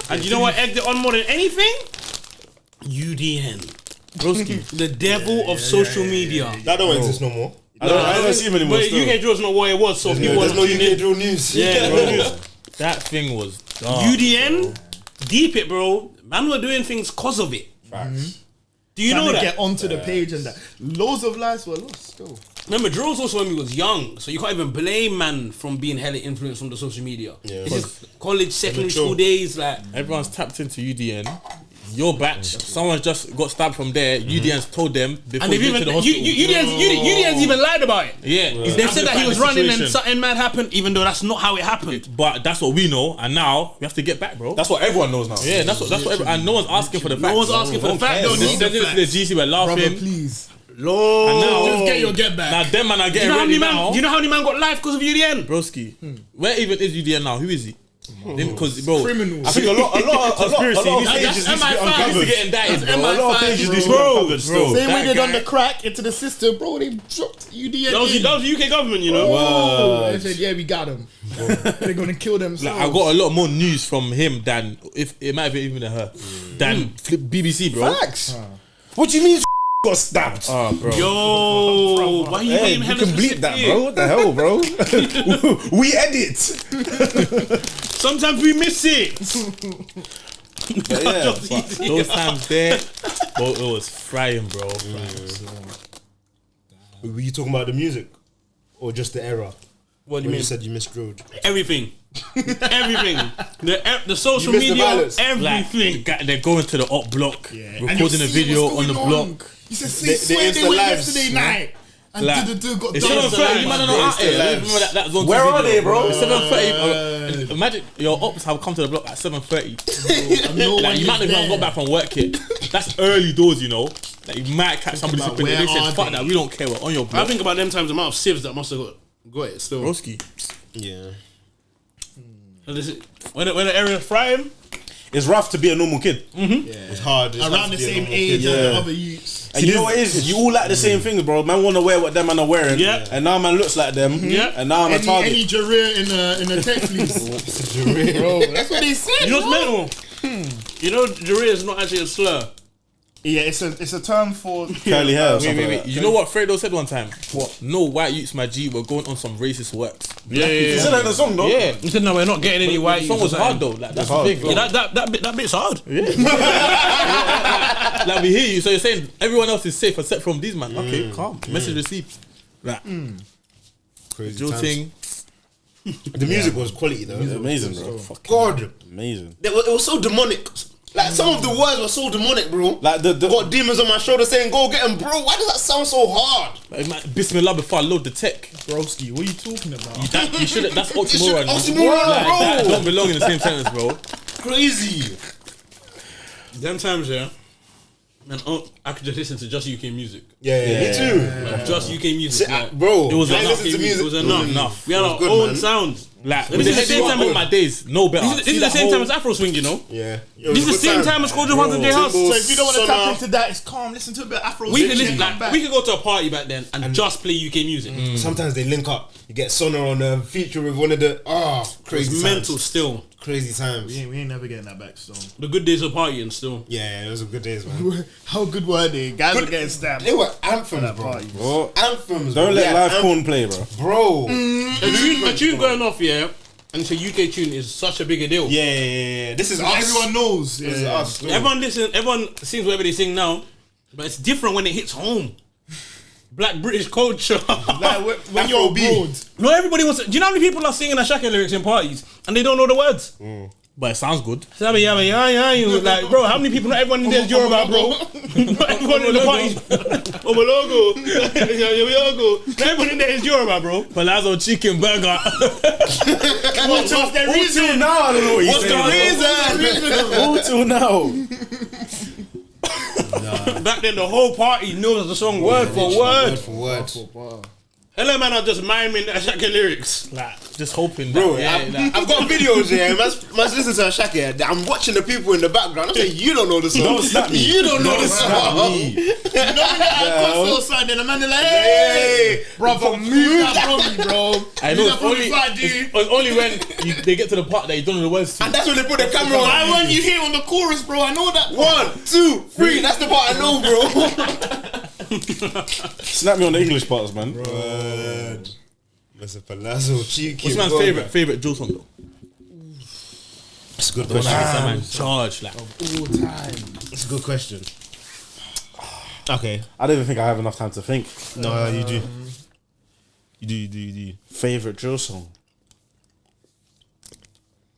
And you know what egged it on more than anything? UDN. Broski. The devil of social media. That don't exist no more. I don't see him anymore. But still. UK drill's not what it was, so people There's want no to tune UK in. drill news. Yeah, bro. That thing was dark, UDN, bro. deep it, bro. Man were doing things cause of it. Facts. Do you Trying know to that? get onto the page and that. Loads of lives were lost still. Remember, drills also when we was young, so you can't even blame man from being hella influenced from the social media. Yeah. It's just college, secondary Immature. school days, like. Everyone's tapped into UDN. Your batch, someone just got stabbed from there. UDN's told them before And they've you even to the hospital. UDN's even lied about it. Yeah, They said that he was running and Situation. something mad happened, even though that's not how it happened. But that's what we know, and now we have to get back, bro. That's what everyone knows now. Yeah, that's what. And no one's asking for the facts. No one's asking for the fact. cares, Don't bro. need They the did it to the facts. GC, we're laughing. Brother, please. Lord. And now, Just get your get back. now them man are Do getting you know how ready many now. man? Do you know how many man got life because of UDN? Broski, where even is UDN now? Who is he? Because bro, Criminals. I think a lot of pages need to be he's uncovered. getting indicted, bro. A lot of pages need to be Bro, uncovered still. Same way that they done guy- the crack into the system, bro. They dropped UDN. That was the UK government, you know. Oh, they said, yeah, we got him. They're gonna kill themselves. I got a lot more news from him than if it might have been even her than BBC, bro. Facts. What do you mean got stabbed? Oh, bro. Yo, why you Hey, even you hella can bleep that, specific? bro. What the hell, bro? We edit. Sometimes we miss it. But yeah, Those times there, bro, it was frying, bro. Were you talking about the music or just the era? What do When you you mean? said you missed drilled. Everything. Everything. The social You missed the media, violence. Like, everything. they're going to the op block, And you recording a see video what's on the going block. You said, They swear they Insta went lives, yesterday night. And Like, got It's done. 7:30, you man are not out here. Insta Remember that zone Where two are video? they, bro? It's 7:30. Imagine your ops have come to the block at 7:30. No Like one you might is not even there. got back from work yet. That's early doors, you know. Like you might catch somebody about slipping. They where are said, "Fuck they?" that, we don't care. We're on your I block." think about them times, the amount of sieves that must have got it still. Broski. Yeah. When the area frying, it's rough to be a normal kid. It's hard. It's hard Around to the be a same normal age kid. as the Yeah. other youths. And you know what it is? You all like the same things, bro. Man want to wear what them man are wearing. Yeah. And now man looks like them. Yeah. And now I'm a target. Any Jareer in a tech fleece. Bro, that's what they say. You know what's mental? You know, Jareer is not actually a slur. Yeah, it's a term for Curly hair or something Wait. like that. You know what Fredo said one time? What? No white youths, my G, we're going on some racist works. Yeah. He said that in the song, though. Yeah. He said, no, we're not getting any white. The song was hard though. Like, that's the hard. thing. Bro. Yeah, that bit's hard. Like we hear you, so you're saying everyone else is safe except from these man. Okay, calm. Message received. Like, Crazy Joe times. thing. The music was quality though. It's amazing, bro. God, Amazing. it was so demonic. Like some of the words were so demonic, bro. Like the Got demons on my shoulder saying, "Go get him, bro." Why does that sound so hard? Like, man, Bismillah before I load the tech. Broski. What are you talking about? You should. That's oxymoron. Oxymoron, Like, bro. that don't belong in the same sentence, bro. Crazy. Them times, yeah. Man, I could just listen to just UK music. Yeah, me too. Like, just UK music. Like, Bro, It was I enough. listen to music. It was enough. We had our good, own man. sounds. Like, This is the same time of my days. No better. This is the same time as Afro Swing, you know? Yeah. This is the same time as Squadron 100 J House. So if you don't want to Sonar. tap into that, it's calm. Listen to a bit of Afro. We could shit, listen, come like, back. we could go to a party back then and just play UK music. Sometimes they link up. You get Sonar on a feature with one of the crazy It's times. mental still. Crazy times. We ain't never getting that back. So The good days of partying still. Yeah, it was a good days, man. how good were they? Guys were getting stabbed. They were anthems, bro. party. Bro, Anthems. don't bro. let Yeah, live corn play, bro. bro. A tune going off, yeah, and it's a UK tune is such a bigger deal. Yeah. This is us. Everyone knows. This is Yeah. us. Everyone sings whatever they sing now, but it's different when it hits home. Black British culture. Like when you're abroad. No, everybody wants to. Do you know how many people are singing Ashaka lyrics in parties and they don't know the words? But it sounds good. Like, bro, how many people? Not everyone in there is Yoruba, bro. Not everyone in the parties. Oh, my logo. Not everyone in there is Yoruba, bro. Palazzo chicken burger. What's the reason? Now I don't know what What's the reason? Until now. Back then, the whole party knows the song word for word. Word for word. Hello, man, I'm just miming Ashaka lyrics. Like, just hoping Bro, that. I've got videos here. Must listen to Ashaka. I'm watching the people in the background. I'm saying, you don't know the song. Don't snap me. You don't know the song. You know when you're outside and the man is like, hey, brother, move that from me, bro. I know Move it's that from only, me, fat dude. it's only when they get to the part that you don't know the words to. And that's when they put the camera on. I want you here on the chorus, bro. I know that. 1, 2, 3. That's the part I know, bro. Snap me on the English parts, man. Mr. Palazzo, cheeky. What's man's favorite Joe song though? It's a good That question. man charge like. All time. It's a good question. Okay. I don't even think I have enough time to think. No, you do. You do. Favorite drill song?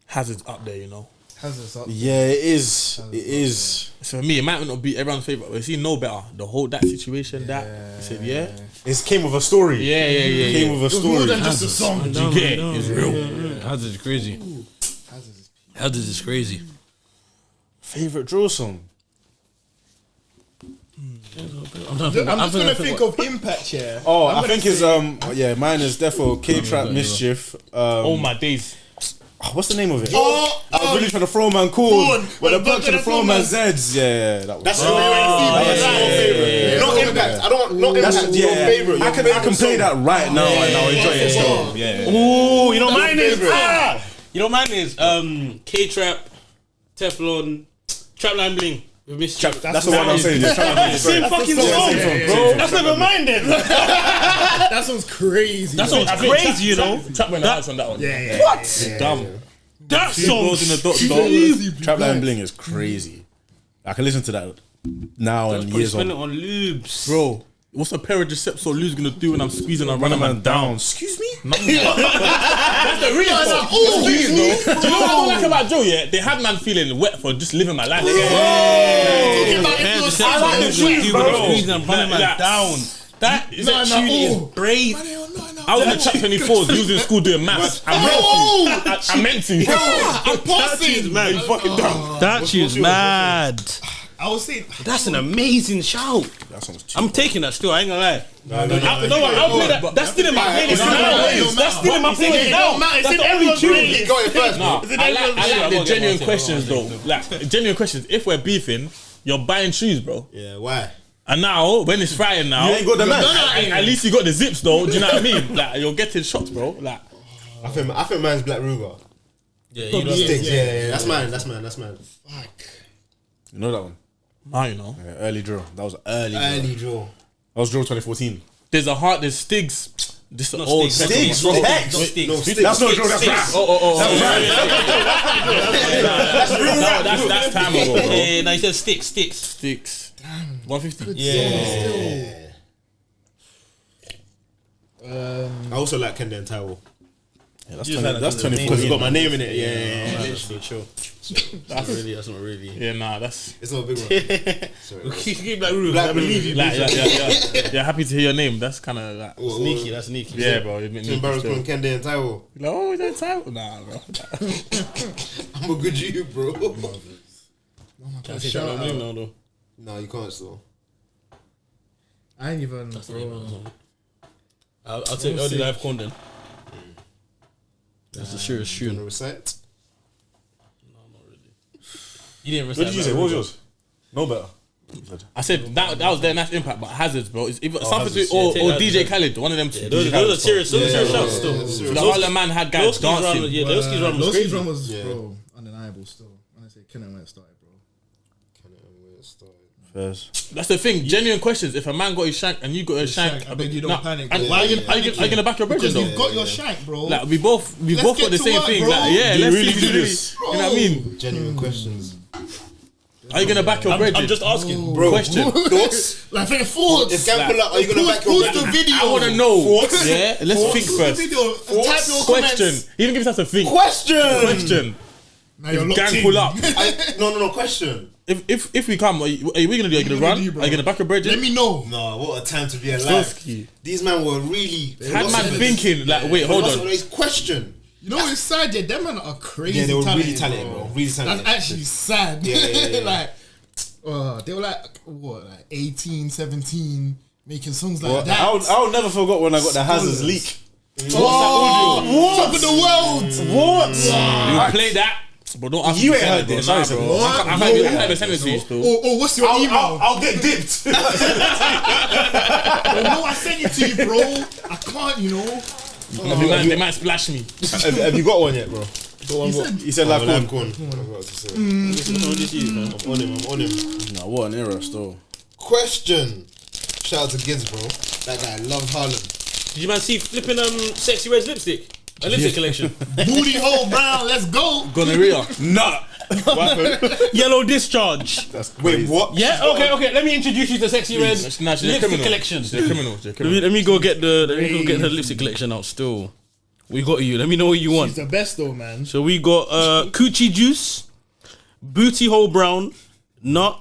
Hazard's up there, you know. Has this up? Yeah, it is. It is. So for me, it might not be everyone's favorite, but if you know better, the whole that situation, that he said, yeah, It came with a story. yeah. Came with a story. More than just a song. You get it? It's real. Hazard is crazy. Hazard is crazy. Favorite drill song? I'm just gonna think of impact here. Oh, I'm I gonna think it's yeah, mine is defo K-Trap Mischief. Oh my days. What's the name of it? Oh, I was really trying to throw man cool. Cool. But the But bunch of the the flow flow man man- Zeds. Yeah, that one. That's your favorite. Not impact. I don't want no impact. That's Your favorite. I can play that right now and I'll enjoy it still. Yeah. Ooh, you know That's mine your is favorite. you know mine is K-Trap, Teflon, Trapline Bling with Miss Trap. That's the one I'm saying. Yeah, Same fucking song, bro. That's never mind then. That sounds crazy. That bro. sounds crazy, you know. Trap went out on that one. Yeah. What? Dumb. That Two song. balls in the dot. Trapline Bling is crazy. I can listen to that now and years Spend on. it on lubes. Bro, what's a pair of Giuseppe or Lou's gonna do when I'm squeezing and running man down? Excuse me? That's the real song. Do you know what I don't like about Joe? Yeah, they had man feeling wet for just living my life. Talking about if you're Squeezing and running man Like, down. That is a tune is brave. I was at Chat 24s using school doing maths. I meant to. I'm pausing. Man, You fucking dumb. that tune's mad. I was saying, That's an amazing shout. That song's too. I'm taking that still. I ain't gonna lie. I'll play that. but That's still in my playlist. no, That's still in my playlist now. That's the only You tune. got it first. Nah, bro. I like the genuine questions though. Like genuine questions. If we're beefing, you're buying shoes, bro. Yeah, why? And now, when it's frying now, You ain't got the match. at least you got the zips though. Do you know what I mean? Like you're getting shots, bro. Like I think mine's Black Ruger. Yeah, you know Sticks. Yeah. That's mine. Fuck. You know that one? I know. Yeah, early draw. That was early. Early draw. That was draw 2014. There's Stigs. This is old Sticks. No, That's not draw. That's rap. That's time ago, bro. Yeah, no, he said sticks. Sticks. 150. Yeah. I also like Kende and Tyrell. Yeah, that's You 20. had That's that in the 2014. Because it's got my name in it. Yeah. Literally, sure. That's not really. Yeah, nah, that's. It's not a big one. Sorry. Keep Black Ruger. Black I believe you. Like, yeah. Happy to hear your name. That's kind of like. Sneaky. That's sneaky. Yeah, bro. It Tim Barrow's calling Kende and Tyrell. Like, oh, is that time? Nah, bro. I'm a good you, bro. Can't say that name now though. No, you can't still. I ain't even. Bro. I'll take early life Condon. That's a serious You want to tune. recite? You didn't What did you say? What was yours? No better. I said that was their nice impact, but Hazards, bro. It's either something Hazards. to or Yeah, DJ Khaled, one of them two. Those are serious. Those are serious shouts still. The whole man had guys dancing. Yeah, Lowski's run was Lowski's crazy. run was, bro, undeniable still. When I say Kenan when it started, bro. First. That's the thing. Genuine questions. If a man got his shank and you got his shank, I beg you don't panic. And bro. why are you gonna back your brethren Because though? you've got your shank, bro. Like we both Let's got get the to same work, thing. bro. Like yeah, Do you let's really see do really- this? You know what I mean? Genuine questions. Are you gonna back your brethren? I'm just asking. Bro, Question. thoughts? Like, think forwards. If gang pull up, are you going to back your Pause the video. I want to know. Yeah, let's think Pause the first. video. Type your Question. comments. He didn't give us a think. Question! Now you're If locked gang in. pull up, No, question. if we come, are we gonna do? Are you gonna run? do, bro? Are you gonna back your brethren? Let me know. No, what a time to be alive. Broski. These men were really... Had man thinking like, wait, hold on. Question. You know it's sad, yeah. Them men are crazy. Yeah, they were really talented, talented, bro. Really talented. That's actually sad. Yeah. Like, they were like, what, like 18, 17, making songs like that. I'll never forget when I got the Hazards leak. Top of the world. What? You play that, but don't ask You me ain't to heard send it, this. bro. Nah, I said, bro. what? I can't even send it to you still. Oh, what's your email? I'll get dipped. No, I sent it to you, bro. I can't, you know. They might splash me. Have you got one yet, bro? He said live Live corn. corn. I'm about to say. Mm. I'm on him. Nah, what an era still. Question. Shout out to Giz, bro. That guy loves Harlem. Did you man see flipping Sexy Red's lipstick? A lipstick collection. Booty hole brown, let's go. Gonorrhea. Nah. Yellow discharge. Wait, what? Yeah. Okay. Let me introduce you to Sexy Red She's a lipstick criminal. collection. She's a criminal. Let me go get her lipstick collection out. Still, we got you. Let me know what you want. She's the best though, man. So we got coochie juice, booty hole brown, nut,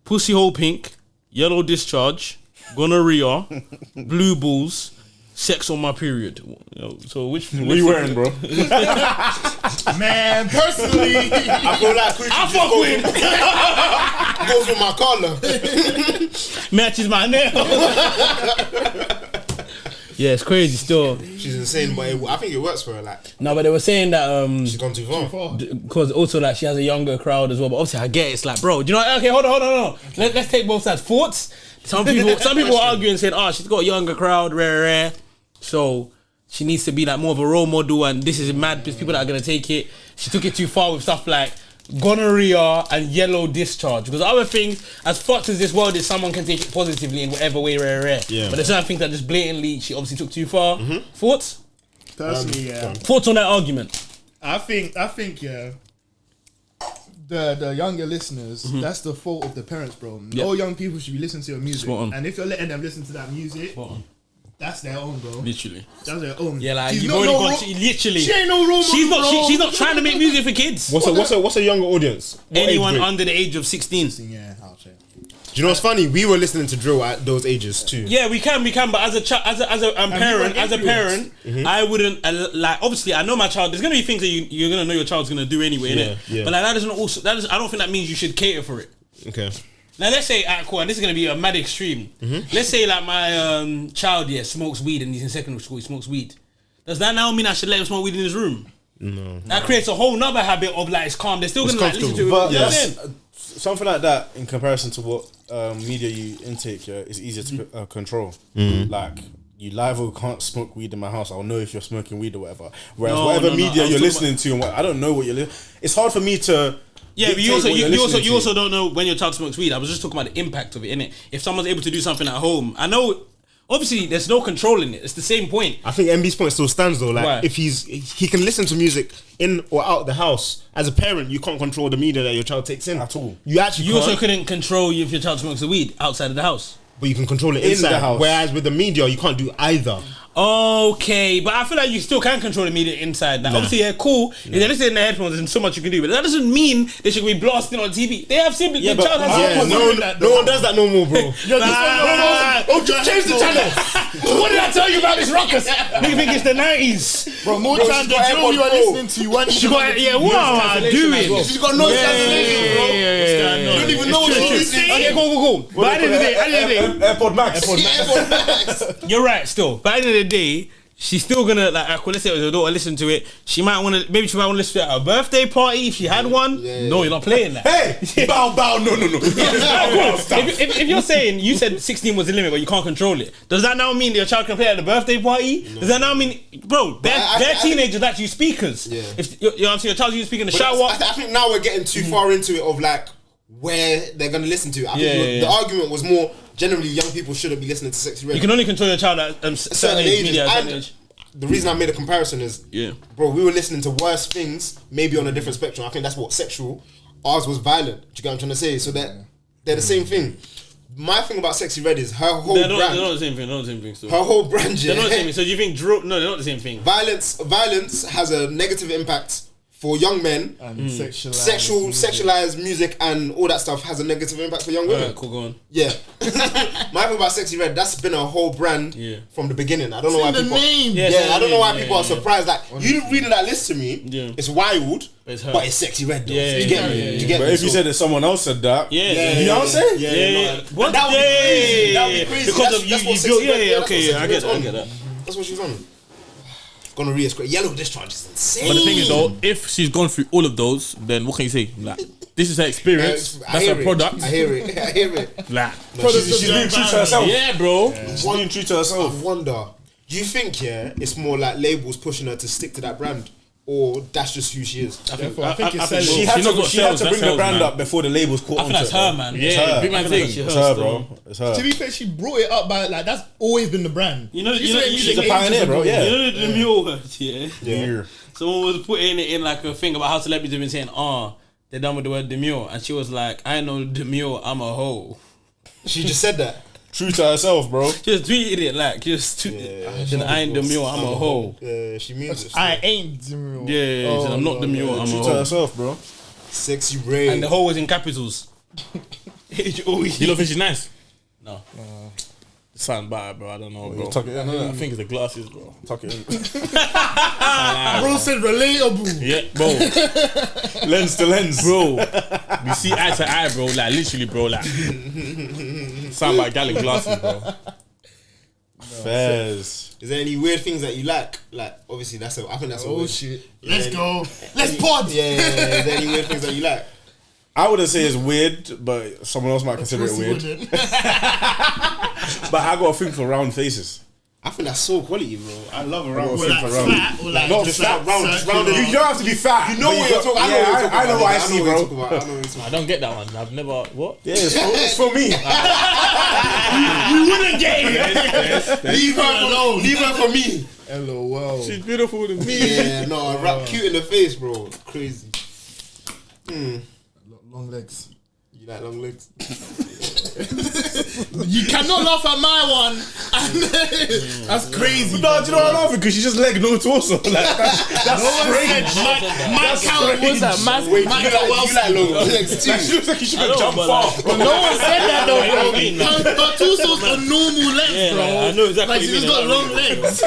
pussy hole pink, yellow discharge, gonorrhea, blue balls, sex on my period. So which What are you wearing, bro? Man, personally, I feel like Coochie goes with my collar. matches my nail? Yeah, it's crazy still. She's insane, but I think it works for her. Like, No, but they were saying that she's gone too far. because also like she has a younger crowd as well. But obviously I get it. It's like, bro, do you know? Okay, hold on. Let's take both sides. Thoughts. Some people are arguing saying, she's got a younger crowd, rare. So she needs to be like more of a role model, and this is mad because people that are gonna take it. She took it too far with stuff like gonorrhea and yellow discharge. Because other things, as fucked as this world is, someone can take it positively in whatever way, rare. Yeah. But there's certain things that just blatantly she obviously took too far. Thoughts? personally, yeah. Thoughts on that argument? I think, yeah. The younger listeners, that's the fault of the parents, bro. No young people should be listening to your music, Spot on. and if you're letting them listen to that music, that's their own, bro. Literally. That's their own. Yeah, like She's you've not already no got literally. She ain't no role model, She's not trying to make music for kids. What's a younger audience? What age Anyone group? under the age of 16. Yeah, I'll check. Do you know what's funny? We were listening to drill at those ages too. Yeah, we can, but as a parent, influence. I wouldn't like. Obviously, I know my child. There's gonna be things that you're gonna know your child's gonna do anyway, innit? Yeah. But like that doesn't also. I don't think that means you should cater for it. Okay. Now let's say, cool, and this is gonna be a mad extreme. Let's say like my child, smokes weed and he's in secondary school. He smokes weed. Does that now mean I should let him smoke weed in his room? No. That creates a whole nother habit of like it's calm. They're still gonna like listen to it. But You know what I'm saying? something like that in comparison to what media you intake, is easier to control. Like, you live or can't smoke weed in my house. I'll know if you're smoking weed or whatever. Whereas whatever media you're listening to, and I don't know what you're listening. It's hard for me to. Yeah, but you also don't know when your child smokes weed. I was just talking about the impact of it, innit? If someone's able to do something at home, I know. Obviously, there's no control in it. It's the same point. I think MB's point still stands though. Like, Right. if he can listen to music in or out the house. As a parent, you can't control the media that your child takes in At all. You actually You can't, also couldn't control if your child smokes the weed outside of the house. but you can control it In inside. the house. Whereas with the media, you can't do either. Okay, but I feel like you still can control the media inside. Like, obviously, yeah, cool. If they're listening in the headphones, there's so much you can do. But that doesn't mean they should be blasting on TV. They have siblings. Yeah, the but- child has yeah, siblings. No one does that no more, bro. Change the channel. What did I tell you about this ruckus? Nigga think it's the 90s. Bro, more Bro, time she's the got drill you are AirPods Pro. listening to, you weren't She even got, on the yeah, TV. what am I doing? She's got no cancellation, bro. You don't even know what she's listening to. Okay, cool. But at the end of the day, AirPod Max. you're right still. But at the end of the day, she's still gonna like let's say her daughter listen to it. She might want to listen to it at her birthday party if she had one. No, you're not playing that. Hey, bow. No. If you're saying you said 16 was the limit, but you can't control it, does that now mean that your child can play at the birthday party? No. Does that now mean, bro? They're teenagers that use speakers. Yeah. If you know what I'm saying, your child uses speaker in the shower. I think now we're getting too far into it of like where they're gonna listen to it. I think the argument was more generally young people shouldn't be listening to Sexy Red. You can only control your child at certain age. Media at certain age. The reason I made a comparison is, bro, we were listening to worse things, maybe on a different spectrum. I think that's what sexual. Ours was violent. Do you get what I'm trying to say? So they're the same thing. My thing about Sexy Red is her whole brand. They're not the same thing. They're not the same thing. Still. Her whole brand. They're not the same thing. So do you think no, they're not the same thing. Violence has a negative impact for young men. And Sexualized music and all that stuff has a negative impact for young women. Alright, cool, go on. Yeah. My thing about Sexy Red, that's been a whole brand from the beginning. I don't know why people. I don't know why people are surprised. Like, you reading that list to me, it's wild, but it's Sexy Red though. You get me? But if you said that someone else said that, Beyonce? Yeah. What? That would be crazy. That would be crazy. Because of you built. Okay, I get that. That's what she's on. Gonorrhea is great. Yellow discharge is insane. But the thing is though, if she's gone through all of those, then what can you say? Like, this is her experience. That's her product. I hear it. Like, she's being true to herself. yeah, bro. She's being true to herself. I wonder. Do you think it's more like labels pushing her to stick to that brand, or that's just who she is? I think it's think She had to bring the brand up before the labels caught on to it. That's her, man. Yeah, big man thing. It's her, bro. It's her. To be fair, she brought it up by that's always been the brand. She's a pioneer, bro. Yeah. You know the demure, Yeah. Someone was putting it in like a thing about how celebrities have been saying, they're done with the word demure, and she was like, I ain't no demure, I'm a hoe. She just said that. True to herself, bro. Just tweeted it like, I ain't demure, I'm a hoe. Yeah, she means it. I ain't demure. Yeah, she said, I'm not demure, I'm a True to hoe. herself, bro. Sexy Ray. And the hoe was in capitals. H-O-E. You don't think she's nice? No. Something bad, bro. I don't know, bro. Tuck it in, I think it's the glasses, bro. Tuck it in. Bro said relatable. Yeah, bro. Lens to lens. Bro, we see eye to eye, bro. Like, literally, bro. Like, sound like gallon glasses, bro. Fairs. Is there any weird things that you like? Like, obviously, I think that's a weird. Shit. Yeah, Let's go. Let's pod. Yeah. Is there any weird things that you like? I wouldn't say it's weird, but someone else might consider it weird. But I got a thing for round faces. I think that's so quality, bro. I love a I got round a face. thing for round. Flat or like Not just flat, like round. circular. You don't have to be fat. You know what you're talking about. I know what I see, bro. I don't get that one. I've never. What? Yeah, it's for me. We wouldn't get it. Leave her alone. Leave her for me. LOL. She's beautiful to me. Yeah, no, rap cute in the face, bro. Crazy. Long legs. You like long legs? You cannot laugh at my one. That's crazy. No, do you know what I'm laughing? Because she's just leg, no torso. Like, that's strange. My count was that. Wait, you like long legs too? She looks like you should jump far. No one said that though, bro. Her torso's a normal length, bro. I know exactly Like what you she's mean. got long legs.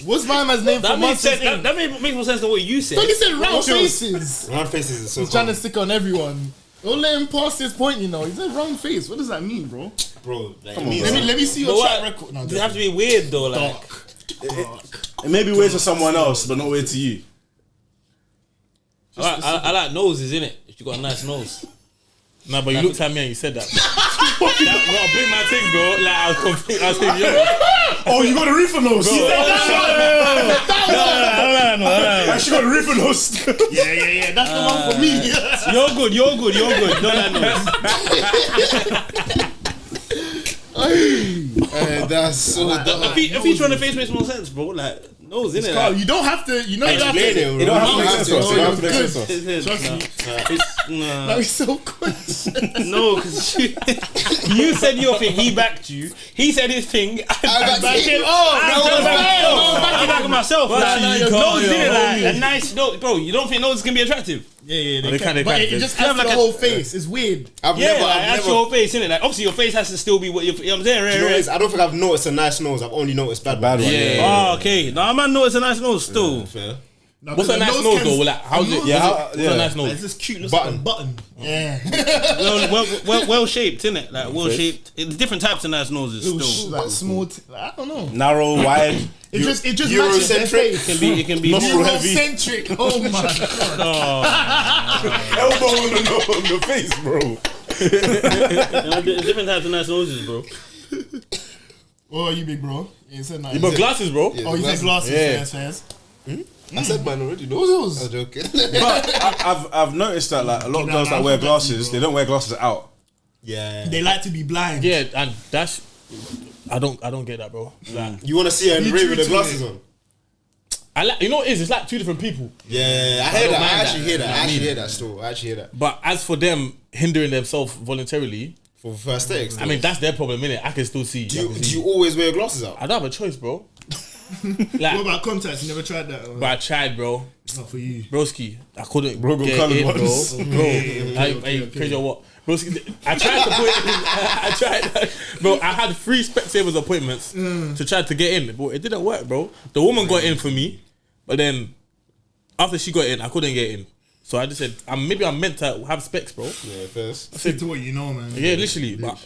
What's my man's name for That makes months? sense. That makes more sense than what you said. Don't you say round What's yours? faces? Round faces is so He's trying to common. stick on everyone. Don't let him pass this point, you know. He said round face. What does that mean, bro? Bro, like, Let me see your But track what? record. No, Does it have to be weird though? Like, It may be weird to someone else, but not weird to you. I like noses, innit? If you got a nice nose. Nah, but you looked at me and you said that. That big man thing, bro. Like I was confused. I was thinking, yo. Oh, you got a Reefa nose. Bro. No. I actually got a Reefa nose. Yeah. That's the one for me. You're good. No, that nose. That's so dumb. A feature on the face makes more sense, bro. Like nose, innit? Carl, you don't have to. You know you don't have to. You don't have to make sense to us. You don't have to make sense to us. Trust me. Nah. That was so quick. No, because you said your thing, he backed you. He said his thing, I backed him. I'm backing myself. Nose didn't like a nice nose, bro. You don't think nose can be attractive? Yeah, They can. But it just has like the a- whole face. It's weird. I've Yeah, never. that's your face, innit? Like obviously your face has to still be what you know what I'm saying. Do you know what it is? I don't think I've noticed a nice nose. I've only noticed bad Bad one. Oh, okay. Nah, man, no, it's a nice nose still. Fair. No, What's a the nice nose can- though? Like, how's it? Yeah, What's a nice nose? It's this cute little button. Yeah. Well shaped, innit? Like well shaped. It's different types of nice noses still. Like small. I don't know. Narrow, wide. It just matches their face. It can be Nostril heavy. Eurocentric. Oh my god. Elbow on the face, bro. There's different types of nice noses, bro. What are you, big bro? You said nice. You got glasses, bro. Oh, you said glasses. Yeah. Fairs. I said mine already. No, Those. I'm joking. But I've noticed that like a lot of girls that wear glasses, they don't wear glasses out. Yeah. They like to be blind. Yeah, and that's. I don't get that, bro. Like, You want to see her in Me rave too, with the too, glasses yeah. on? I like. You know what it is? It's like two different people. Yeah, I hear don't that. mind I actually that. hear that. You know I what I actually mean? hear that still. I actually hear that. But as for them hindering themselves voluntarily, For first takes. I mean that's their problem, innit? I can still see. do you always wear your glasses out? I don't have a choice, bro. What Like, about contacts? You never tried that? but I tried, bro. Not for you. Broski, I couldn't Bro, got get coloured in, bro. ones. Hey, crazy or what? Broski, I tried to put. I tried, bro. I had 3 Specsavers appointments to try to get in, but it didn't work, bro. The woman got in for me, but then after she got in, I couldn't get in. So I just said, maybe I'm meant to have specs, bro. Yeah, first. Stick to what you know, man. Yeah, literally. But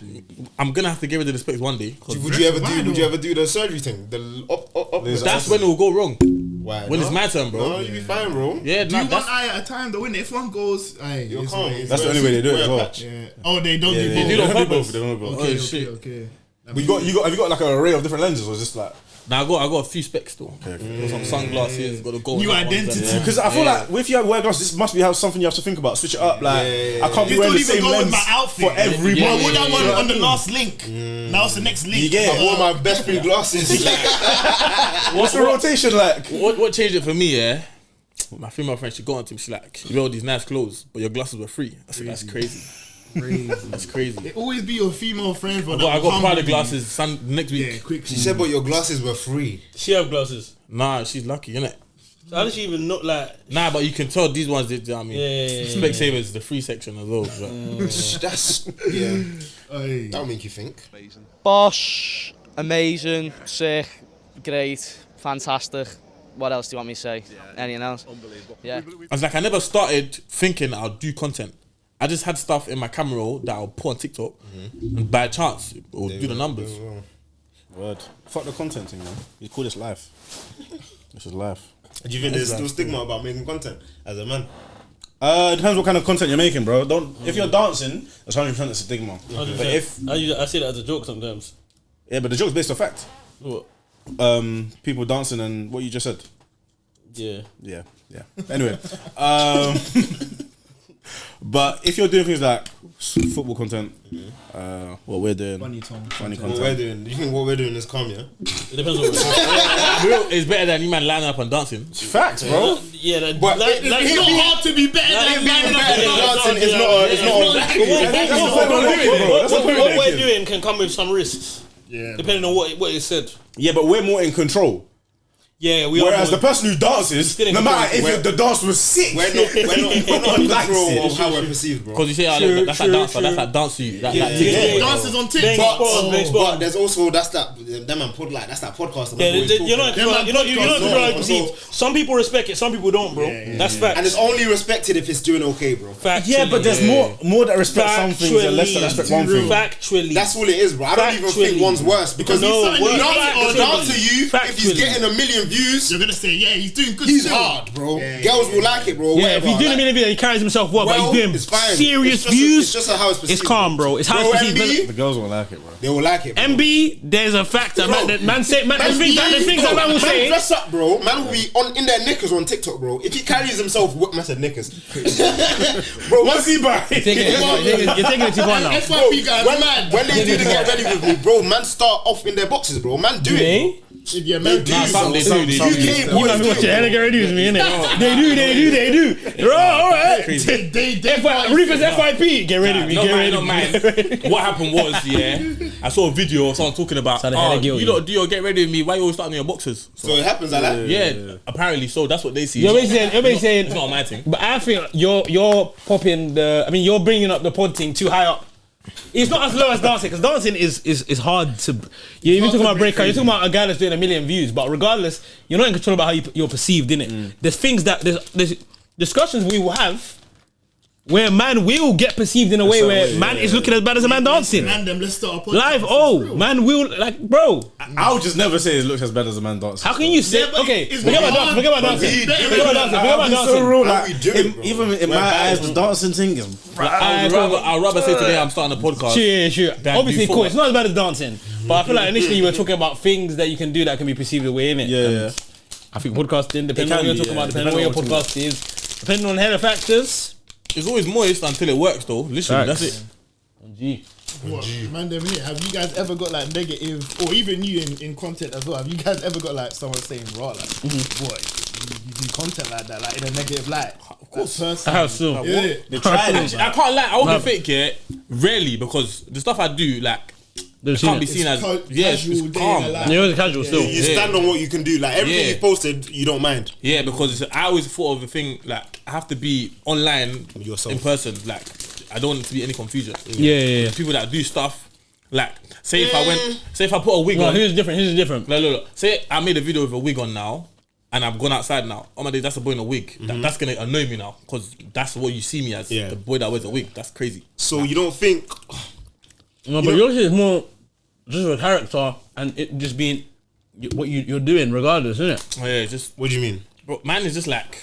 I'm gonna have to get rid of the specs one day. 'Cause Would you ever do the surgery thing? The up that's when it will go wrong. Why? When it's my turn, bro. No, you be fine, bro. Yeah, Do nah, you that's one eye at a time though? Innit? If one goes, You're it's calm. what it is. That's the only way they do it as well. Yeah. Oh, they don't do Yeah, both. do it on They purpose. They don't go. Okay, Oh, shit. okay. But have you got like an array of different lenses, or is this like? Now I got a few specs though. Got some sunglasses. Got to go. New identity. Because I feel like if you wear glasses, this must be something you have to think about. Switch it up. Like I can't be This wearing don't the even same go lens with my outfit. for every Yeah, Well, month. what that one You know on the what I mean? last link? Now it's the next link. You get it. I wore my best free glasses. What's the rotation like? What changed it for me? Yeah, my female friend, she got onto me. She like, you wear all these nice clothes, but your glasses were free. I said, that's crazy. That's crazy. It always be your female friend. For I got Prada glasses next week. Yeah, quick. She said, but your glasses were free. She have glasses. Nah, she's lucky, innit? So how does she even know? Like, Nah, but you can tell these ones did. You know what I mean, Yeah. Specsavers, the free section as well. That's that'll make you think. Bosh, amazing, sick, great, fantastic. What else do you want me to say? Anything else? Unbelievable. Yeah. I was like, I never started thinking I'll do content. I just had stuff in my camera roll that I'll put on TikTok, and by chance, it will do the numbers. Word. Fuck the content thing, man. You call this life. This is life. Do you think there's still stigma about making content as a man? It depends what kind of content you're making, bro. If you're dancing, that's 100% a stigma. But if I say that as a joke sometimes. but the joke's based on fact. What? People dancing and what you just said. Yeah. Yeah. Anyway, but if you're doing things like football content, what we're doing, funny What content. we're doing? Do you think what we're doing is calm, yeah? It depends on what Real, it's better than you man lining up and dancing. Facts, bro. Yeah, that, But like, it's It's not hard to be better than being lining up better and than dancing. dancing is not what we're doing can come with some risks. Yeah. Depending on what is said. Yeah, but we're more in control. Yeah, we Whereas are. the person who dances, Still in no matter control. if the dance was sick, We're not in likes control it. of how we're perceived, bro. Because you say, True, that's true, that dancer, true. that's that dance to you. That Yeah, dances on TikTok. But there's also that's that podcast. Yeah, you're not podcast, perceived. Some people respect it, some people don't, bro. That's fact. and it's only respected if it's doing okay, bro. yeah, but there's more that respect some things and less that respect one thing. Factually. That's all it is, bro. I don't even think Factually. one's worse because No, he's worse. down to you. If he's Factually. getting 1 million views, You're gonna say, yeah, he's doing good. he's still. hard, bro. Yeah, Girls will like it, bro. Yeah, if he's doing a million videos, he carries himself well, but Well, he's doing it's fine. serious It's just views. it's just how it's perceived. It's calm, bro. It's how Bro, it's perceived. MB, The girls won't like it, bro. they will like it. Bro. MB, there's a factor. Bro, Man, the things that man will say. dress up, bro. Man will be in their knickers on TikTok, bro. If he carries himself, I said knickers, bro. What's he buy? You're taking it too far now. FYP guys, man. When they do the get ready with me, bro, man start off in their boxes, bro. Man do it. Yeah, man. Do some bro. they do, they do. UK You boys must be do, watching bro. Hannah get ready with me, innit? They do. Bro, alright. Reefa's FYP. Get ready with me. Get ready. Not mine. What happened was, I saw a video of someone talking about, So they had a girl, you don't do your get ready with me, why you always starting in your boxes? So it happens like that. Yeah, apparently so. That's what they see. You're basically saying, It's not my thing. but I think you're popping you're bringing up the pod thing too high up. It's not as low as dancing, because dancing is hard to. You're talking about breakout. You're talking about a guy that's doing 1 million views, but regardless, you're not in control about how you're perceived, innit? There's things that there's discussions we will have where man will get perceived in a way where man is looking as bad as a man dancing. Random, let's start a podcast. Live, man will bro. I would just never say it looks as bad as a man dancing. How can you say? Yeah, but Okay, it's forget about hard. dancing. Forget about I'm dancing. so real, How we like, do it, bro? even in my eyes, the dancing thing is. I'd rather say today I'm starting a podcast. Sure. Than Obviously, before. cool. It's not as bad as dancing, but I feel like initially you were talking about things that you can do that can be perceived away, innit? Yeah. I think podcasting, depending on what can you're be, talking yeah. about, depending on what your Depending on podcast is, depending on hella factors. It's always moist until it works, though. Literally, Facts. that's it. Gee. What? Man, them here. Have you guys ever got like negative, or even you in content as well? Have you guys ever got like someone saying raw, like, boy, you do content like that, like in a negative light? Of course. I have so. Yeah. They tried Actually, I can't lie. I won't be fake, rarely, because the stuff I do, like, it can't be seen as casual it's day calm. in the life. You're always casual still. You stand on what you can do. Like everything Yeah. you posted, you don't mind. Yeah, because I always thought of the thing, like, I have to be online Yourself. in person. Like, I don't want it to be any confusion. Yeah. People that do stuff, like, say if I put a wig No, on. here's different. Look. Say I made a video with a wig on now, and I've gone outside now. Oh my days, that's a boy in a wig. That's gonna annoy me now, because that's what you see me as. Yeah. The boy that wears a wig. That's crazy. So you don't think? No, but yours is more just a character and it just being what you're doing regardless, isn't it? Oh, yeah, just What do you mean? bro, man is just like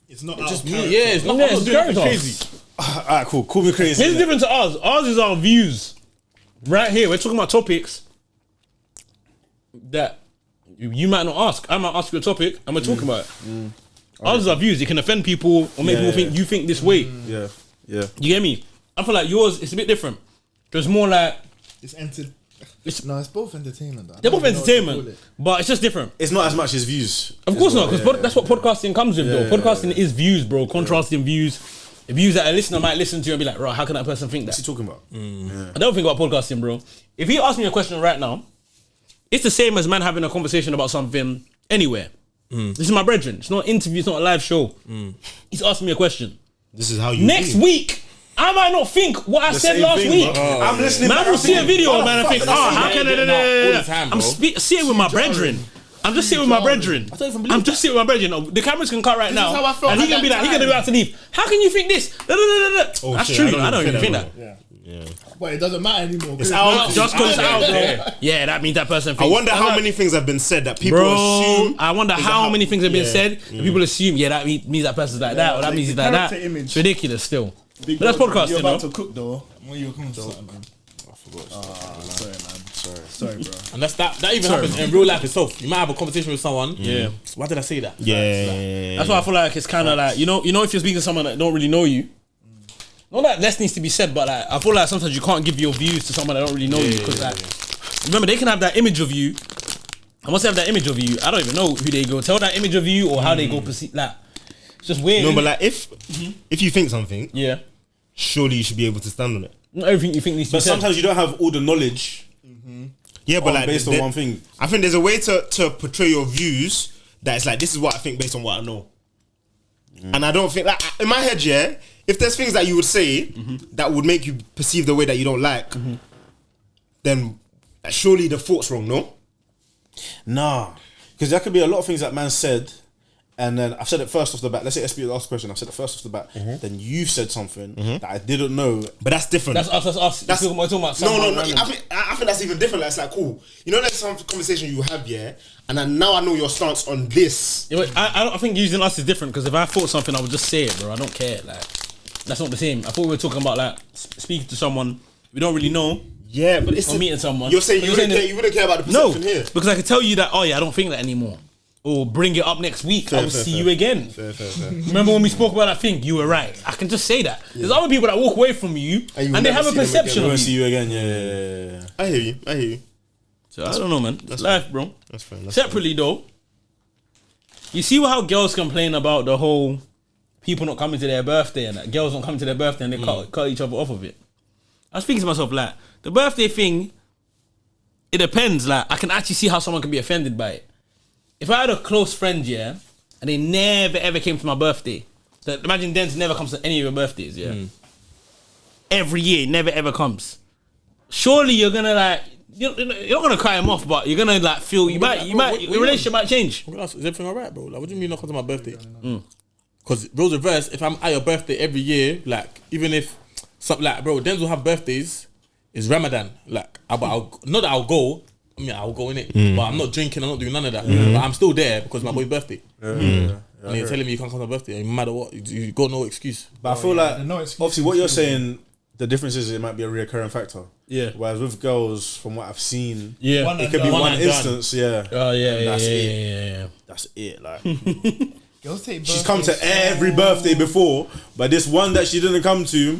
It's not just out of me. character. Yeah, it's not. Yeah, I'm not it's doing anything character. crazy. Alright, cool. Call me crazy. Here's the difference to ours. Ours is our views. Right here, we're talking about topics that you might not ask. I might ask you a topic and we're talking about it. Ours is our views. It can offend people or make people think you think this way. Yeah. You get me? I feel like yours is a bit different. There's more like It's it's both entertainment. Though. they're both I don't even know what to entertainment, call it. but it's just different. It's not as much as views. Of course not, because that's what podcasting comes with, though. Yeah, Podcasting is views, bro. Contrasting views. The views that a listener might listen to and be like, right, how can that person think What's he that? talking about? I don't think about podcasting, bro. If he asks me a question right now, it's the same as man having a conversation about something anywhere. This is my brethren. It's not an interview. It's not a live show. He's asking me a question. This is how you. Next week, I might not think what I said same last thing, week. bro. I'm listening. Man back, will I'm see a thinking, video, what the man, and fuck think, is oh, this? how can all the time, I'm bro. sitting with my brethren. I'm just sitting with my brethren. I'm just sitting with my brethren. The cameras can cut right now, is how I felt and he at can be that like, he can time. be about to leave. How can you think this? That's shit, true. I don't even think that. But it doesn't matter anymore. It's 'cause out. Just because it's out, bro. Yeah. Yeah, that means that person I thinks. wonder how many things have been said that people Bro, assume. I wonder how many things have been said. And people assume, yeah, that means that person's like that, or that means he's like that. character image. It's ridiculous still. Big But that's dog, podcasting, You're about no? to cook though. When you come to something, man. Sorry, man. Sorry, bro. And that even happens in real life itself. You might have a conversation with someone. Yeah. Why did I say that? That's why I feel like it's kind of like, you know, if you're speaking to someone that don't really know you, not that less needs to be said, but like, I feel like sometimes you can't give your views to someone that don't really know you, because like, remember, they can have that image of you, and once they have that image of you, I don't even know who they go tell that image of you or how they go perceive, like, it's just weird. No, but like if you think something, yeah, surely you should be able to stand on it. not everything you think needs to be But said. sometimes you don't have all the knowledge Yeah, but like based on one thing. I think there's a way to portray your views that it's like, this is what I think based on what I know. And I don't think, like, in my head, yeah, if there's things that you would say that would make you perceive the way that you don't like, then surely the thought's wrong, no? Nah, because there could be a lot of things that man said, and then I've said it first off the bat. Let's say SB asked the question. I've said it first off the bat. Then you've said something that I didn't know, but that's different. That's us. That's we're talking about. No. I think that's even different. Like, it's like, cool. You know, there's some conversation you have, yeah, and then now I know your stance on this. Yeah, I think using us is different, because if I thought something, I would just say it, bro. I don't care. Like, that's not the same. I thought we were talking about like speaking to someone we don't really know. Yeah, but it's meeting someone. You're saying you wouldn't care about the perception here. Because I could tell you that, oh yeah, I don't think that anymore. Or bring it up next week. I will see you again. Fair. Remember when we spoke about that thing? You were right. I can just say that. There's other people that walk away from you and they have a perception of you. See you again. Yeah. I hear you. So I don't know, man. That's life, bro. That's fair. Separately though, you see how girls complain about the whole people not coming to their birthday, and that girls don't come to their birthday and they cut each other off of it. I was thinking to myself, like, the birthday thing, it depends. Like, I can actually see how someone can be offended by it. If I had a close friend, yeah, and they never ever came to my birthday, so imagine Denz never comes to any of your birthdays, yeah. Every year, never ever comes. Surely you're gonna like, you're not gonna cry him off, but you're gonna like feel your relationship might change. Is everything alright, bro? Like, what do you mean not come to my birthday? Because roles reverse, if I'm at your birthday every year, like, even if something like, bro, Denz will have birthdays, it's Ramadan, like, not that I'll go. I mean, I'll go in it, but I'm not drinking. I'm not doing none of that. But I'm still there because it's my boy's birthday. And you're telling me you can't come to my birthday, no matter what, you got no excuse. But I feel like obviously what you're saying, the difference is it might be a reoccurring factor. Yeah. Whereas with girls, from what I've seen, it could be one instance. Yeah. Oh yeah. That's it. Like, girls take she's come to every birthday before, but this one that she didn't come to.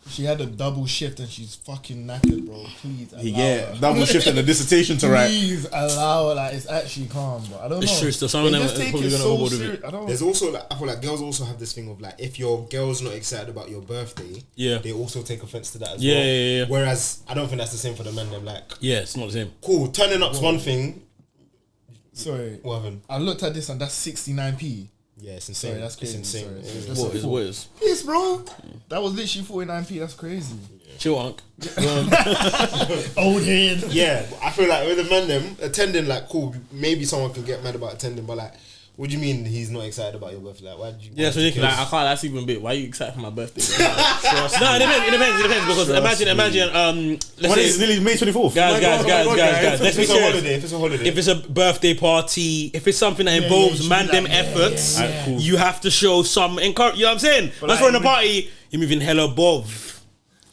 She had a double shift and she's fucking knackered, bro. Please allow her. Double shift and a dissertation to write. Please allow her. Like, it's actually calm, bro. I don't know. It's true. So some of them are probably gonna overboard with it. There's also, like, I feel like girls also have this thing of like, if your girl's not excited about your birthday, they also take offense to that as well. Yeah. Whereas I don't think that's the same for the men. Them like, it's not the same. Cool, turning up's one thing. Sorry, what happened? I looked at this and that's 69p. Yeah, it's insane. Sorry, that's crazy. It's insane. What is? Yes, bro. That was literally 49p. That's crazy. Chill, Unc. Old head. Yeah, I feel like with the men, them attending, like, cool. Maybe someone can get mad about attending, but like, what do you mean he's not excited about your birthday? Like, why did you? Yeah, it's ridiculous. Like, I can't. That's even a bit. Why are you excited for my birthday? No, it depends. Because imagine. Let's say it's nearly May 24th. Guys. Let's be serious. If it's a holiday, if it's a birthday party, if it's something that involves them efforts, you have to show some encouragement. You know what I'm saying? Let's run a party. You're moving hella above.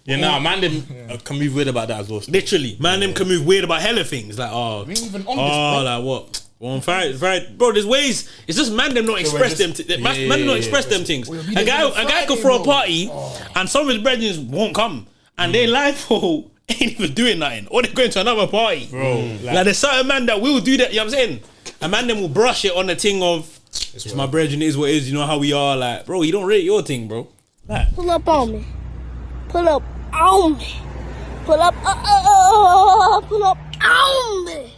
Yeah, man, them can move weird about that as well. Literally, man, them can move weird about hella things. Like, we ain't even on this, bro. Like what? Well, bro, there's ways. It's just man them not express them. Man not express them things. A guy could throw a party, and some of his brethren won't come, and they liable ain't even doing nothing, or they're going to another party. Bro, like there's certain man that will do that. You know what I'm saying? A man them will brush it on the thing of it's my brethren, is what it is. You know how we are. Like, bro, you don't rate your thing, bro. Like, pull up on me. Pull up on me. Pull up on me.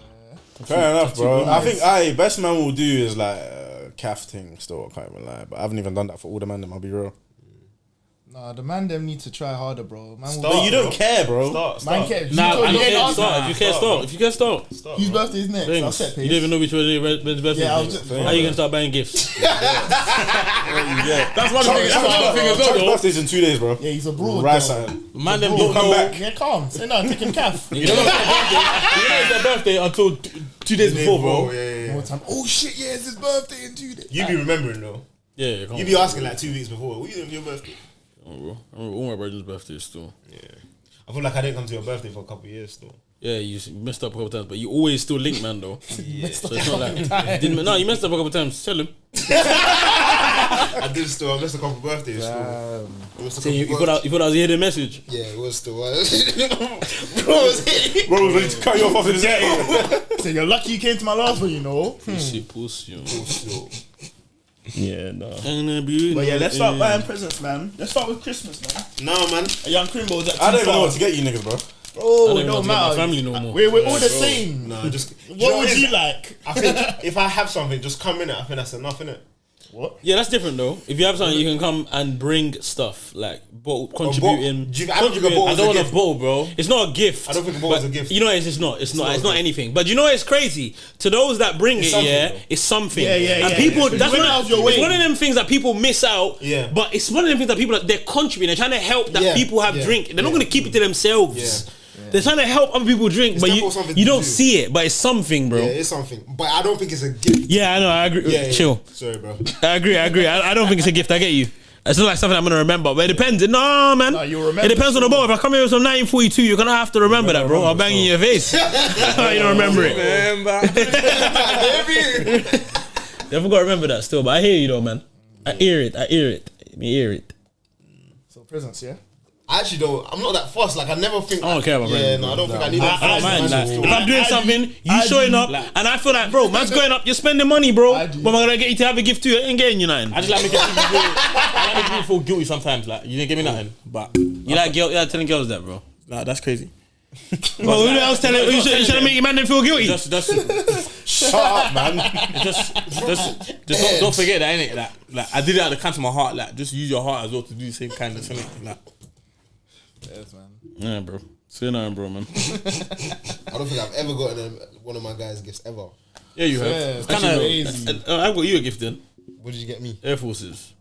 Fair enough, bro. I think best man will do is like calf thing still, I can't even lie. But I haven't even done that for all the man them, I'll be real. Nah, the man them need to try harder, bro. But you don't care, bro. Man cares. Nah, I don't start. If you care, start. Whose birthday is next? I'll set pace. You don't even know which one his birthday is. How are you gonna start buying gifts? That's one thing. That's another thing as well, though. Birthday's in 2 days, bro. Yeah, he's abroad. Right side. Man, them don't come know. back. Yeah, calm. Say no, taking calf. You don't know it's their birthday until 2 days before, bro. Yeah. More time. Oh shit, yeah, it's his birthday in 2 days. You be remembering though. Yeah, you be asking like 2 weeks before. What you doing for your birthday? Oh, bro. I remember all my brother's birthdays still. Yeah. I feel like I didn't come to your birthday for a couple of years still. Yeah, you messed up a couple of times, but you always still link, man, though. Yeah. So it's not like... you messed up a couple of times. Tell him. I missed a couple of birthdays still. You thought I was hearing the message? Yeah, it was still. Bro was ready to cut you off his head. So you're lucky you came to my last one, you know. Pussy. Yeah, no. But yeah, let's start buying presents, man. Let's start with Christmas, man. No, man. A young Crimbo's at I don't even know what to get you niggas, bro. Oh, I it don't don't even want matter. to get my family no more. We're all the same. Nah, just What would you like? I think if I have something, just come in it. I think that's enough, innit? What? Yeah, that's different though. If you have something, you can come and bring stuff like contributing. I don't think a bottle I is don't a want a gift. bottle, bro. It's not a gift. I don't think a bottle is a but gift. You know, it's not. It's not. It's not a gift. anything. But you know, it's crazy to those that bring it. something, Yeah, though. it's something. Yeah, yeah, And yeah, people, yeah. that's You one, went out of your it's way. one of them things that people miss out. Yeah. But it's one of them things that people they're contributing. They're trying to help that Yeah, people have yeah, drink. They're not yeah. going to keep it to themselves. Yeah. They're trying to help other people drink, but definitely something you to don't do. see it. But it's something, bro. Yeah, it's something. But I don't think it's a gift. Yeah, I know. I agree. Yeah, yeah. Chill. Sorry, bro. I agree. I don't think it's a gift. I get you. It's not like something I'm gonna remember, but it depends. No, man. No, you'll remember It depends on the ball. If I come here with some 1942, you're gonna have to remember that, bro. I'll bang in your face. You don't remember it. Never gotta remember that still, but I hear you though, man. I hear it. Me hear it. So presents, yeah. I actually don't. I'm not that fussed. Like I never think. I don't care about Yeah, presents, no, I bro. don't think I need. I don't mind. Like, if I'm doing I something, do. you I showing do. up, and I feel like, bro, man's going up. You're spending money, bro. I do. But am I gonna get you to have a gift too? I ain't getting you nothing. I just like making people feel. I like making people feel guilty sometimes. Like you didn't give me nothing, but You like telling girls that, bro? nah, that's crazy. Well, who else telling? You should make your man then feel guilty. Just Shut up, man. just don't forget that, innit? Like I did it out of the kind of my heart. Like just use your heart as well to do the same kind of thing. Like, Yes, man. Yeah, bro. Say nothing, bro, man. I don't think I've ever gotten one of my guys' gifts ever. yeah, you have. Yeah, It's that's kind of. crazy. I've got you a gift then. What did you get me? Air Forces.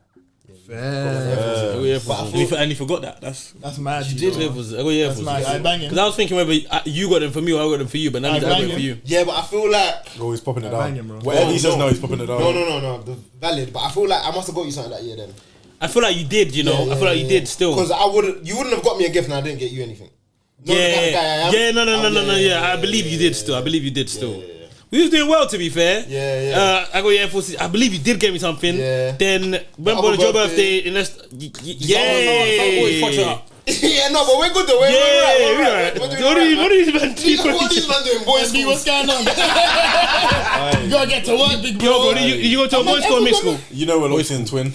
Fair. I got you Air Forces. And you forgot that. That's mad. You did Air Forces. I got you Air That's Forces. mad. I bang him. Because I was thinking whether you got them for me or I got them for you, but now I got bang them for him. you. Yeah, but I feel like Oh, he's popping it bang down. him, bro. Whatever he says now, he's popping it down. no, the valid. But I feel like I must have got you something that year then. I feel like you did, you know. I feel like you did still. Because you wouldn't have got me a gift and I didn't get you anything. Not the kind of guy I am. Yeah, no. Yeah, I believe you did still. I believe you did still. We was doing well, to be fair. Yeah. I got your Air Forces. I believe you did get me something. Yeah. Then when other was your birthday. birthday? yeah. Yeah, no, but we're good though. We're Yeah, right. what are these man What are these man doing? Boys, B, what's going on? You gotta get to work, big bro. Yo, bro, did you go to a boys' school or mixed school? You know we're locked in, twin.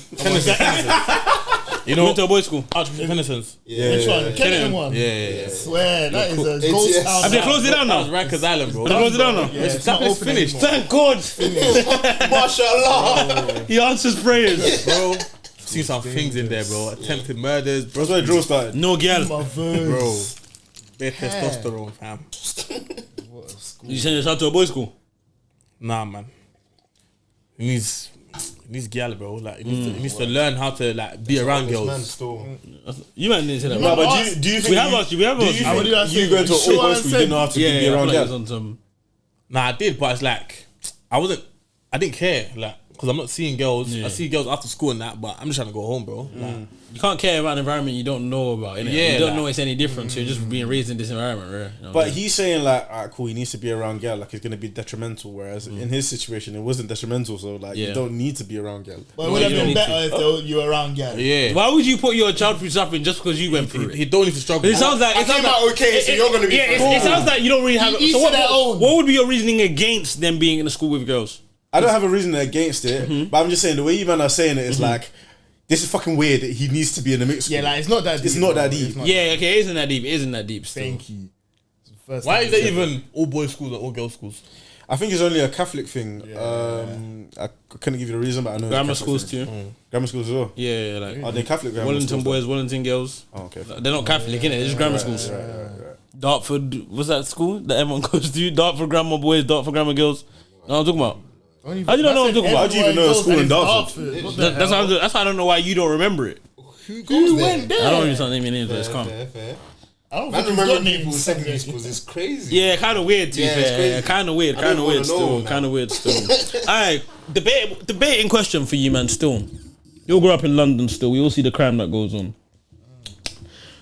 You went to a boys' school? Archbishop Innocence. Which one? Kennan one? Yeah. Swear, that is a It's- ghost yes. town. Have they closed it down That was now? Rikers Island, bro. Have they closed it down now? Yeah, it's That not is open finished. anymore. Thank God. mashallah. He answers prayers. Bro, seen some things in there, bro. Attempted murders, bro. That's where the drill started. No girl. My verse. Bare testosterone, fam. You send your son to a boys' school? Nah, man. He needs gal, bro. Like, he needs to learn how to like be around Man, girls. still. You man didn't say that. No, bro. but do you think We have asked you. We have do asked you you. What did I think say? you going to an Sure, all boys I school? You said- didn't know how to Yeah, be I feel around like it's girls. on some. Nah, I did, but it's like I didn't care, like, because I'm not seeing girls. Yeah. I see girls after school and that, but I'm just trying to go home, bro. Like, You can't care about an environment you don't know about, innit? Yeah, you don't like- know it's any different, so you're just being raised in this environment, right? You know what But I mean? he's saying like, alright, cool, he needs to be around girl, like it's gonna be detrimental. Whereas in his situation, it wasn't detrimental, so like Yeah. you don't need to be around girl. But it would have you don't been need better if they were- you were around, girl. yeah. Why would you put your child through suffering just because you went through it? He don't need to struggle. It sounds like I came out okay, so you're gonna be. Yeah, it sounds like you don't really have. Each So to their own. what would be your reasoning against them being in a school with girls? I don't have a reason against it, but I'm just saying the way you man are saying it is like, this is fucking weird that he needs to be in the mix. Yeah, like it's not that deep. It's not that bro. deep. It's not- Yeah, okay, it isn't that deep. It isn't that deep. Still. Thank you. It's the first Why time is there you said even all boys schools or all girls schools? I think it's only a Catholic thing. I couldn't give you the reason, but I know Grammar it's a schools Catholic too. thing. Grammar schools as well. Yeah, like Are they Catholic grammar Wellington schools? boys, Wellington girls. Oh, okay. They're not Catholic, innit? They're just grammar schools. Dartford, what's that school that everyone goes to? Dartford grammar boys, Dartford grammar girls. Know what I'm talking about? Don't even- How do you not know what I'm I said talking about? How do you even know a everyone school in goes Dartford? and it's What the That's hell? that's why I don't know why you don't remember it. Who went there? I don't even naming names, but it's calm. Fair. I don't Man, think he's remember got names. people's secondary schools is crazy. Yeah, kind of weird to be Yeah, it's fair. crazy. Kind of weird, I don't kind of weird wanna know still. now. Kind of weird still. Alright, debating question for you, man. Still, you all grew up in London. Still, we all see the crime that goes on.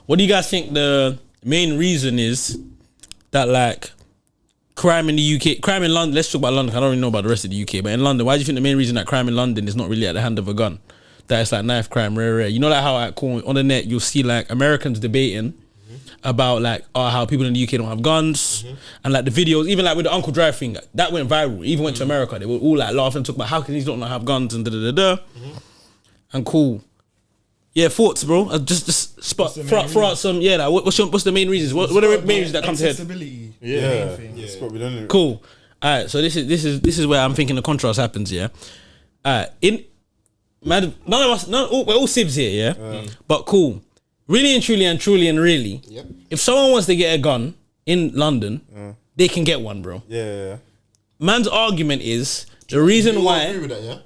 What do you guys think the main reason is that like crime in the UK, crime in London? Let's talk about London. I don't really know about the rest of the UK, but in London, why do you think the main reason that crime in London is not really at the hand of a gun? That it's like knife crime, rare. You know, like how on the net you'll see like Americans debating about like how people in the UK don't have guns, and like the videos, even like with the Uncle Drive thing, that went viral. It even went to America. They were all like laughing, talking about how can these don't have guns and da da da da. And cool. Yeah, thoughts, bro. Just throw out some. Yeah, like, what's the main reasons? What are the main reasons that come to head? Accessibility. Yeah. It's got to be done. Cool. All right, so this is where I'm thinking the contrast happens. Yeah. None of us, we're all sibs here. Yeah. But cool. Really and truly and really. Yep. If someone wants to get a gun in London, they can get one, bro. Yeah. Man's argument is the reason why. Agree with that, yeah?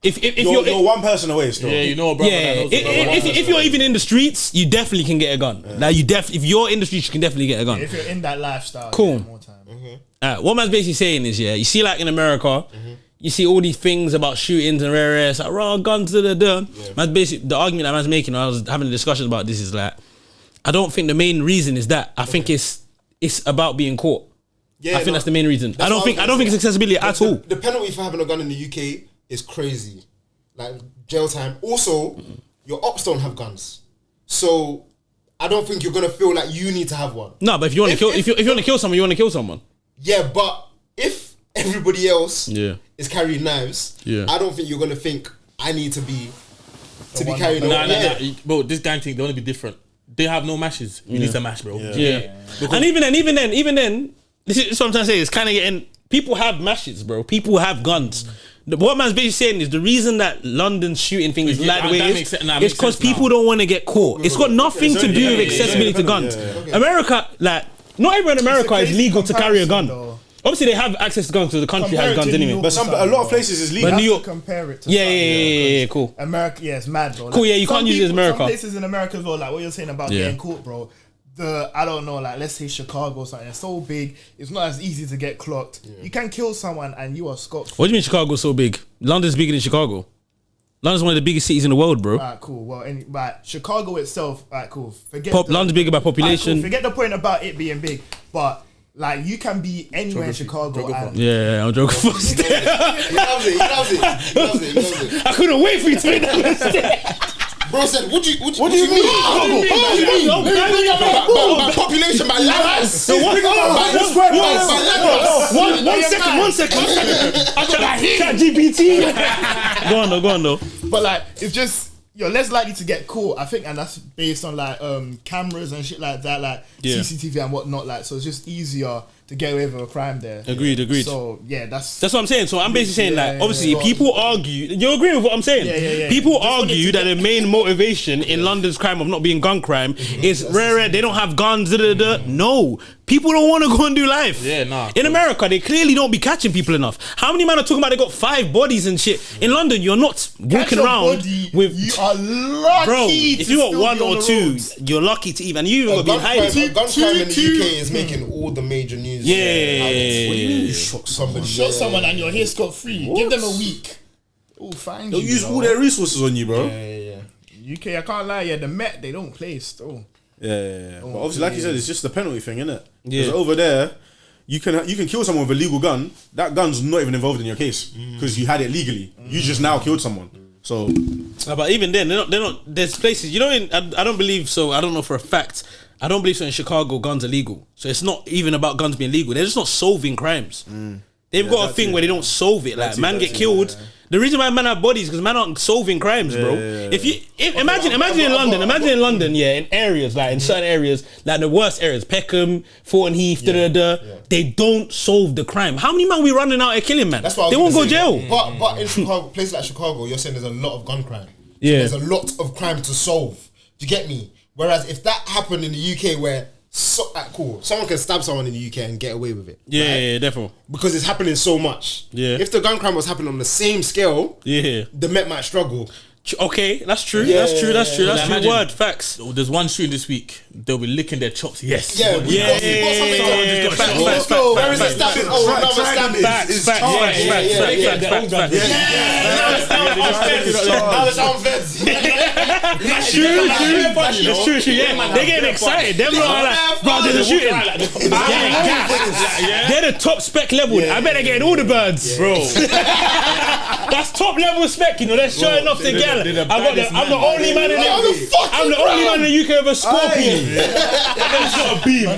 If You're one person away still. Yeah, you know, brother. If you're even in the streets, you definitely can get a gun. Now if you're in the streets, you can definitely get a gun. If you're in that lifestyle, Cool. you get more time. What man's basically saying is, you see, like in America, you see all these things about shootings and rare like raw guns. Man's basically the argument that man's making. I was having a discussion about this. Is like, I don't think the main reason is that. I think it's about being caught. Yeah, I think that's the main reason. I don't think it's accessibility at all. The penalty for having a gun in the UK is crazy, like jail time. Also, your ops don't have guns, so I don't think you're gonna feel like you need to have one. No, but if you want to kill, if you want to kill someone, you want to kill someone. Yeah, but if everybody else is carrying knives, I don't think you're gonna think I need to be carrying. Nah. Bro, this gang thing, they want to be different. They have no mashes. You need to mash, bro. Yeah. And even then, this is what I'm trying to say. It's kind of getting. People have mashes, bro. People have guns. What man's basically saying is the reason that London's shooting thing is like the way it is, it's because people don't want to get caught. It's got nothing to do with accessibility to guns. America, like, not everyone in America is legal to carry a gun. Obviously, they have access to guns because the country has guns anyway. But a lot of places is legal. But New York, compare it to yeah, cool. America, it's mad, bro. Cool, yeah, you can't use it as America. Some places in America as well, like what you're saying about getting caught, bro. I don't know, like let's say Chicago or something. It's so big, it's not as easy to get clocked. You can kill someone and you are scot-free. What do you mean Chicago's so big? London's bigger than Chicago. London's one of the biggest cities in the world, bro. Alright, cool. Well, Chicago itself, alright, cool. London's bigger by population. Cool. Forget the point about it being big, but like you can be anywhere in Chicago. I'm joking first. He loves it. I couldn't wait for you to make that mistake. Bro said, what do you mean? By population, by landmass. One second. I tried GPT. Go on though. But like, it's just you're less likely to get caught, I think, and that's based on like cameras and shit like that, like CCTV and whatnot. Like, so it's just easier to get away with a crime there. Agreed. So yeah, that's what I'm saying. So I'm basically saying like, obviously, people argue. You're agreeing with what I'm saying. Yeah. People argue that the main motivation in London's crime of not being gun crime is rare. They don't have guns. No, people don't want to go and do life. Yeah, nah. In America, they clearly don't be catching people enough. How many men are talking about they got 5 bodies and shit? In London, you're not walking around with. You are lucky. Bro, if you got 1 or 2, you're lucky to even. And you even got to be in hiding. Gun crime in the UK is making all the major news. Yeah. What do you mean you shot somebody? Shot someone and you're here scot-free. Give them a week. Oh, fine. They'll use all their resources on you, bro. Yeah. UK, I can't lie. Yeah, the Met, they don't play still. Yeah. But obviously, like you said, it's just the penalty thing, innit? Because over there, you can kill someone with a legal gun. That gun's not even involved in your case because you had it legally. You just now killed someone. So, but even then, they're not. There's places, you know. I don't believe so. I don't know for a fact. I don't believe so in Chicago guns are legal. So it's not even about guns being legal. They're just not solving crimes. They've got a thing where they don't solve it. Like man get killed. The reason why man have bodies because man aren't solving crimes, bro. Imagine in London, in areas like in certain areas, like the worst areas, Peckham, Thornton Heath, they don't solve the crime. How many man we running out here killing, man? That's what they won't go jail. But in Chicago, places like Chicago, you're saying there's a lot of gun crime. So Yeah. there's a lot of crime to solve. Do you get me? Whereas if that happened in the UK where someone can stab someone in the UK and get away with it. Yeah, definitely. Because it's happening so much. Yeah. If the gun crime was happening on the same scale, the Met might struggle. Okay, that's true. Yeah, That's true. Imagine- Word, facts. There's one shooting this week. They'll be licking their chops. Yes. Yeah. Where is it stabbing? Oh, another stabbing. Facts. It's true. Yeah, they're getting excited. Them lot are like, bro, there's a shooting. They're the top spec level. I bet they're getting all the birds, bro. That's top level spec. You know, they're showing off the gal. I'm the only man in the UK with a Scorpion. Got a beam.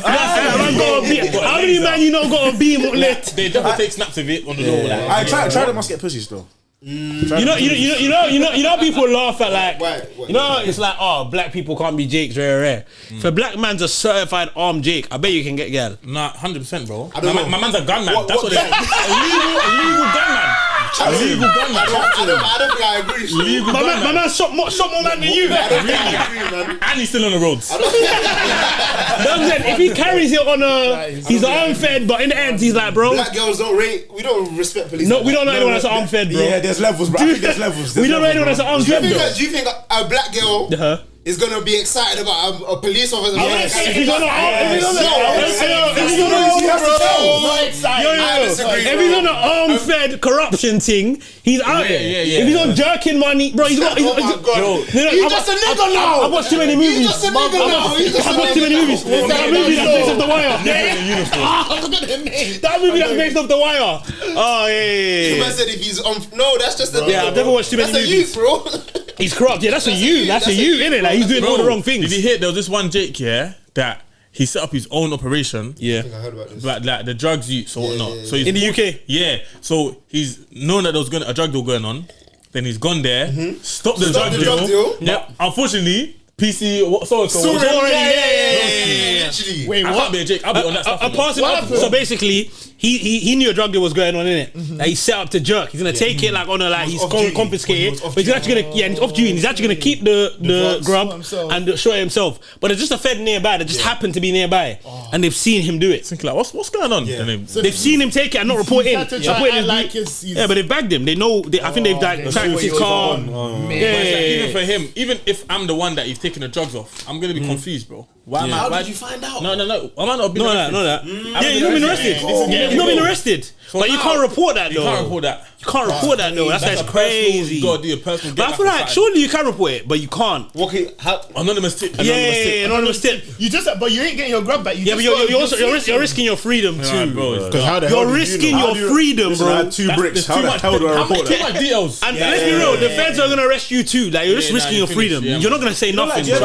How many man you know got a beam? They definitely take snaps of it on the low. I try to must get pussy still. You know, people laugh at like, Why? you know, it's like, oh, black people can't be Jakes, rare. If a black man's a certified armed Jake, I bet you can get girl. Nah, 100%, bro. My man's a gunman. That's what they are. Illegal gunman. Illegal gunman. I don't think I agree. Illegal gunman. My man shot more man than you. I don't think I agree, man. And he's still on the roads. If he carries it on he's arm-fed, but in the end, he's like, bro. Black girls don't rate. We don't respect police. No, we don't know anyone that's arm-fed, bro. Yeah, there's levels, bro. I think there's levels. We don't know anyone that's arm-fed, bro. Do you think a black girl is gonna be excited about a police officer? If he's on an arm-fed corruption thing, he's out there. If he's on jerking money, bro, he's got. Oh my god! He's just a nigga now. I watched too many movies. He's just a nigga now. I watched too many movies. That movie that's based off The Wire. That movie that's based off The Wire. Oh yeah. You said if he's on. No, that's just a. Yeah, I've never watched too many movies. That's a youth, bro. He's corrupt. Yeah, that's a you. That's a you, innit? Like he's doing all the wrong things. Did you hear there was this one Jake that he set up his own operation? Yeah, I think I heard about this. Like the drugs use or whatnot. So he's in the UK. Yeah, so he's known that there was a drug deal going on. Then he's gone there, stopped the drug deal. Yep. Unfortunately, PC so Literally. Wait, I can't be a Jake. I'll be on that stuff. So basically, he knew a drug deal was going on, innit? Like he set up to jerk. He's gonna take it like on a he's confiscated. But he's actually gonna he's off duty. And he's actually gonna keep the grub and show it himself. But it's just a Fed nearby that just happened to be nearby, and they've seen him do it. Thinking like, what's going on? Yeah. They've seen him take it and not report in. Yeah, but they've bagged him. They know. I think they've like tracked his car. Even for him, even if I'm the one that he's taking the drugs off, I'm gonna be confused, bro. How did you find out? No. I might not be arrested. Yeah, you've not been arrested. You've not been arrested. But you can't report that though. You can't report that. You can't report that though. That's crazy. You gotta do a personal. But I feel like surely you can report it, but you can't. Okay, anonymous tip. Yeah, anonymous tip. You just, but you ain't getting your grub back. Yeah, but you're risking your freedom too, bro. You're risking your freedom, bro. I had 2 bricks. How the hell do I report that? Too much details. And let's be real, the feds are gonna arrest you too. Like you're just risking your freedom. You're not gonna say nothing. Do you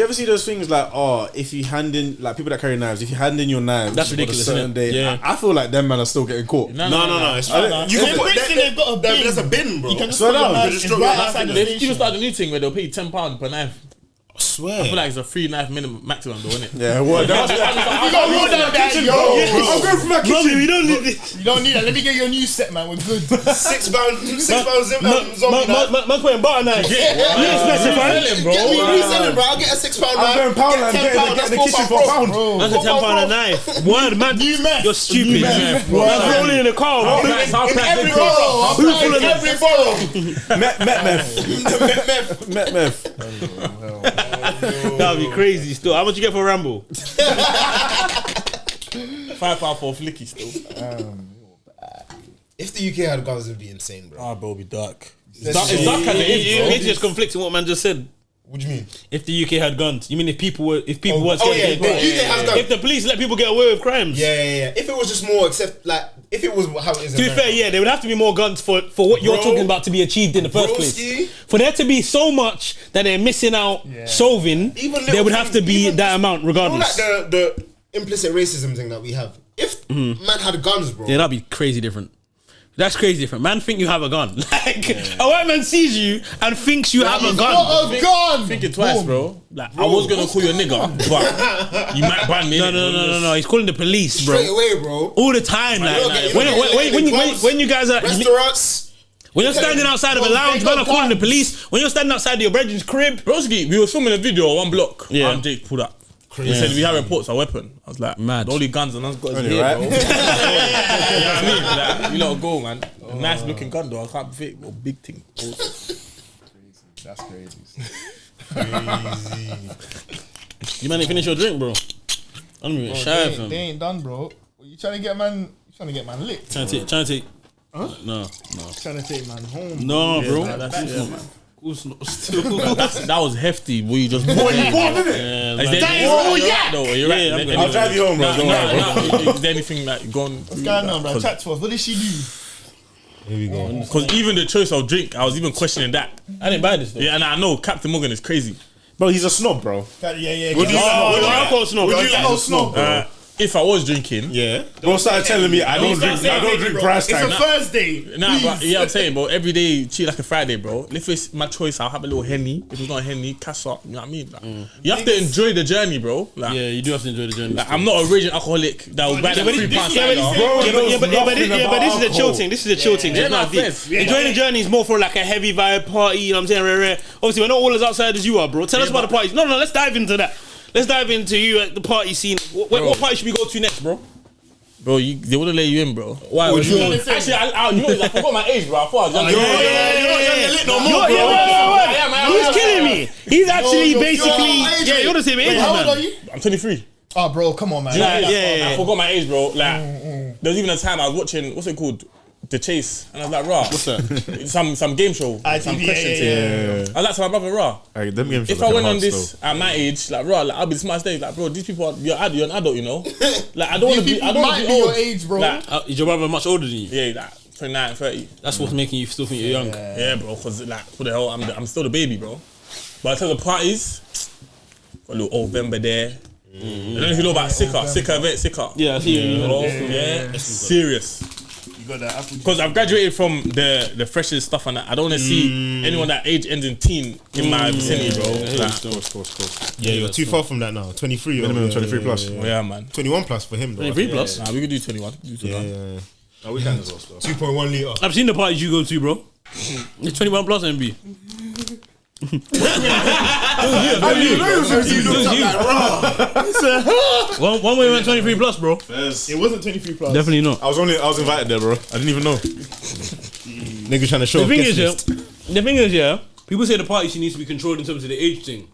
ever see those things like, if you hand in, like people that carry knives, if you hand in your knives, that's ridiculous. I feel like them men are still getting caught. No. You can put there's a bin, bro. You can just put your knives right outside the They station. even started a new thing where they'll pay you £10 per knife. I swear. I feel like it's a 3 knife minimum maximum though, isn't it? Yeah, what? You got roll down that, yo. I'm going for my kitchen. We don't need this. You don't need that. Let me get you a new set, man. We're good. £6 zombie knife. Man putting butter knife. You didn't specify, bro. Get me reselling, bro. I'll get a £6 knife. I'm going pound and get the kitchen for £1. That's a £10 a knife. Word, man. You're stupid. Man, rolling in the car. In every borough. Met. That'd be crazy still. How much you get for Rambo? £5 for a flicky still. If the UK had guns, it'd be insane, bro. Bro, it'd be dark. It's dark as it is, bro. It's just conflicting what man just said. What do you mean? If the UK had guns, you mean if people weren't scared to get the UK has guns. If the police let people get away with crimes, Yeah. If it was just more, if it was how it is. To be fair, there would have to be more guns for what you're talking about to be achieved in the first place. For there to be so much that they're missing out solving, there would have to be that amount regardless. You know, like the implicit racism thing that we have. If man had guns, bro. Yeah, that'd be crazy different. That's crazy different. Man think you have a gun. Like a white man sees you and thinks you have a gun. Got a gun. Think it twice, bro. Like I was gonna call you a nigga, but you might ban me. No. He's calling the police, bro. Straight away, bro. All the time, like when you guys are restaurants. When you're standing outside of a lounge, man are calling the police. When you're standing outside of your brethren's crib, Broski, we were filming a video on one block. Yeah. And Jake pulled up. He said we have reports of weapon. I was like, mad. The only guns and us got his Only, here, right? bro. You know what I mean? Like, you lot go, man. Nice looking gun though. I can't be fake, bro. Big thing. That's crazy. you man ain't finish your drink, bro. I'm even shy of him. They ain't done, bro. You trying to get man licked? Trying to take. Huh? No. Trying to take man home. No, bro. That's it, man. Still. That was hefty. What you just bought, Yeah, you're right. I'll drive you home, bro. Don't worry, bro. Is there anything like gone? What's going on, bro? Chat to us. What did she do? Here we go. Because even the choice of drink, I was even questioning that. I didn't buy this though. Yeah, and I know Captain Morgan is crazy. Bro, he's a snob, bro. Yeah. Alcohol snob. Would you like snob? if I was drinking, Bro started telling me I don't drink price tag. It's a Thursday. nah, but yeah, I'm saying, bro, every day treat like a Friday, bro. If it's my choice, I'll have a little Henny. If it's not a Henny, cash up. You know what I mean? Like, you have to enjoy the journey, bro. Like, Yeah, you do have to enjoy the journey. like, I'm not a raging alcoholic that will buy that £3 cider. But this is a chill thing. This is a chill thing. Yeah, It's not nah, deep. fairs. Enjoying the journey is more for like a heavy vibe party. You know what I'm saying? Rare. Obviously, we're not all as outside as you are, bro. Tell us about the parties. No, let's dive into that. Let's dive into you at the party scene. What party should we go to next, bro? Bro, they wouldn't let you in, bro. Why? Actually, I forgot my age, bro. I thought I was younger. He's killing me. He's actually basically. You're the same age, How old are man. you? I'm 23. Oh, bro, come on, man. I forgot my age, bro. Like, there was even a time I was watching, what's it called? The Chase. And I was like, raw. What's that? some game show. Some question thing. I was like to my brother, raw. Them games If I went on this at my age, like, raw, like, I'll be the smartest thing. Like, bro, these people are, you're an adult, you know? Like, I don't want to be, might be old. your age, bro. Like, Is your brother much older than you? yeah, like, 29, 30. That's what's making you still think you're young. Yeah, bro, because, like, what the hell, I'm still the baby, bro. But in terms of parties, got a little old November there. I don't know if you know about Sicker event, Sicker. Yeah, I see you. Yeah, serious. You got that apple. Because I've graduated from the freshest stuff and that. I don't want to see anyone that age ends in teen in my vicinity, bro. Like, Of course. Yeah, you're too far from that now. 23 or Minimum 23 plus. yeah, man. 21 plus for him, though. 23 plus. Nah, we could do 21. Yeah. Oh, we can as well still. 2.1 litre. I've seen the parties you go to, bro. It's 21 plus MB. One way went 23 plus, bro. It wasn't 23 plus. Definitely not. I was invited there, bro. I didn't even know. Nigga trying to show The off thing guest is, list. the thing is, people say the party scene needs to be controlled in terms of the age thing.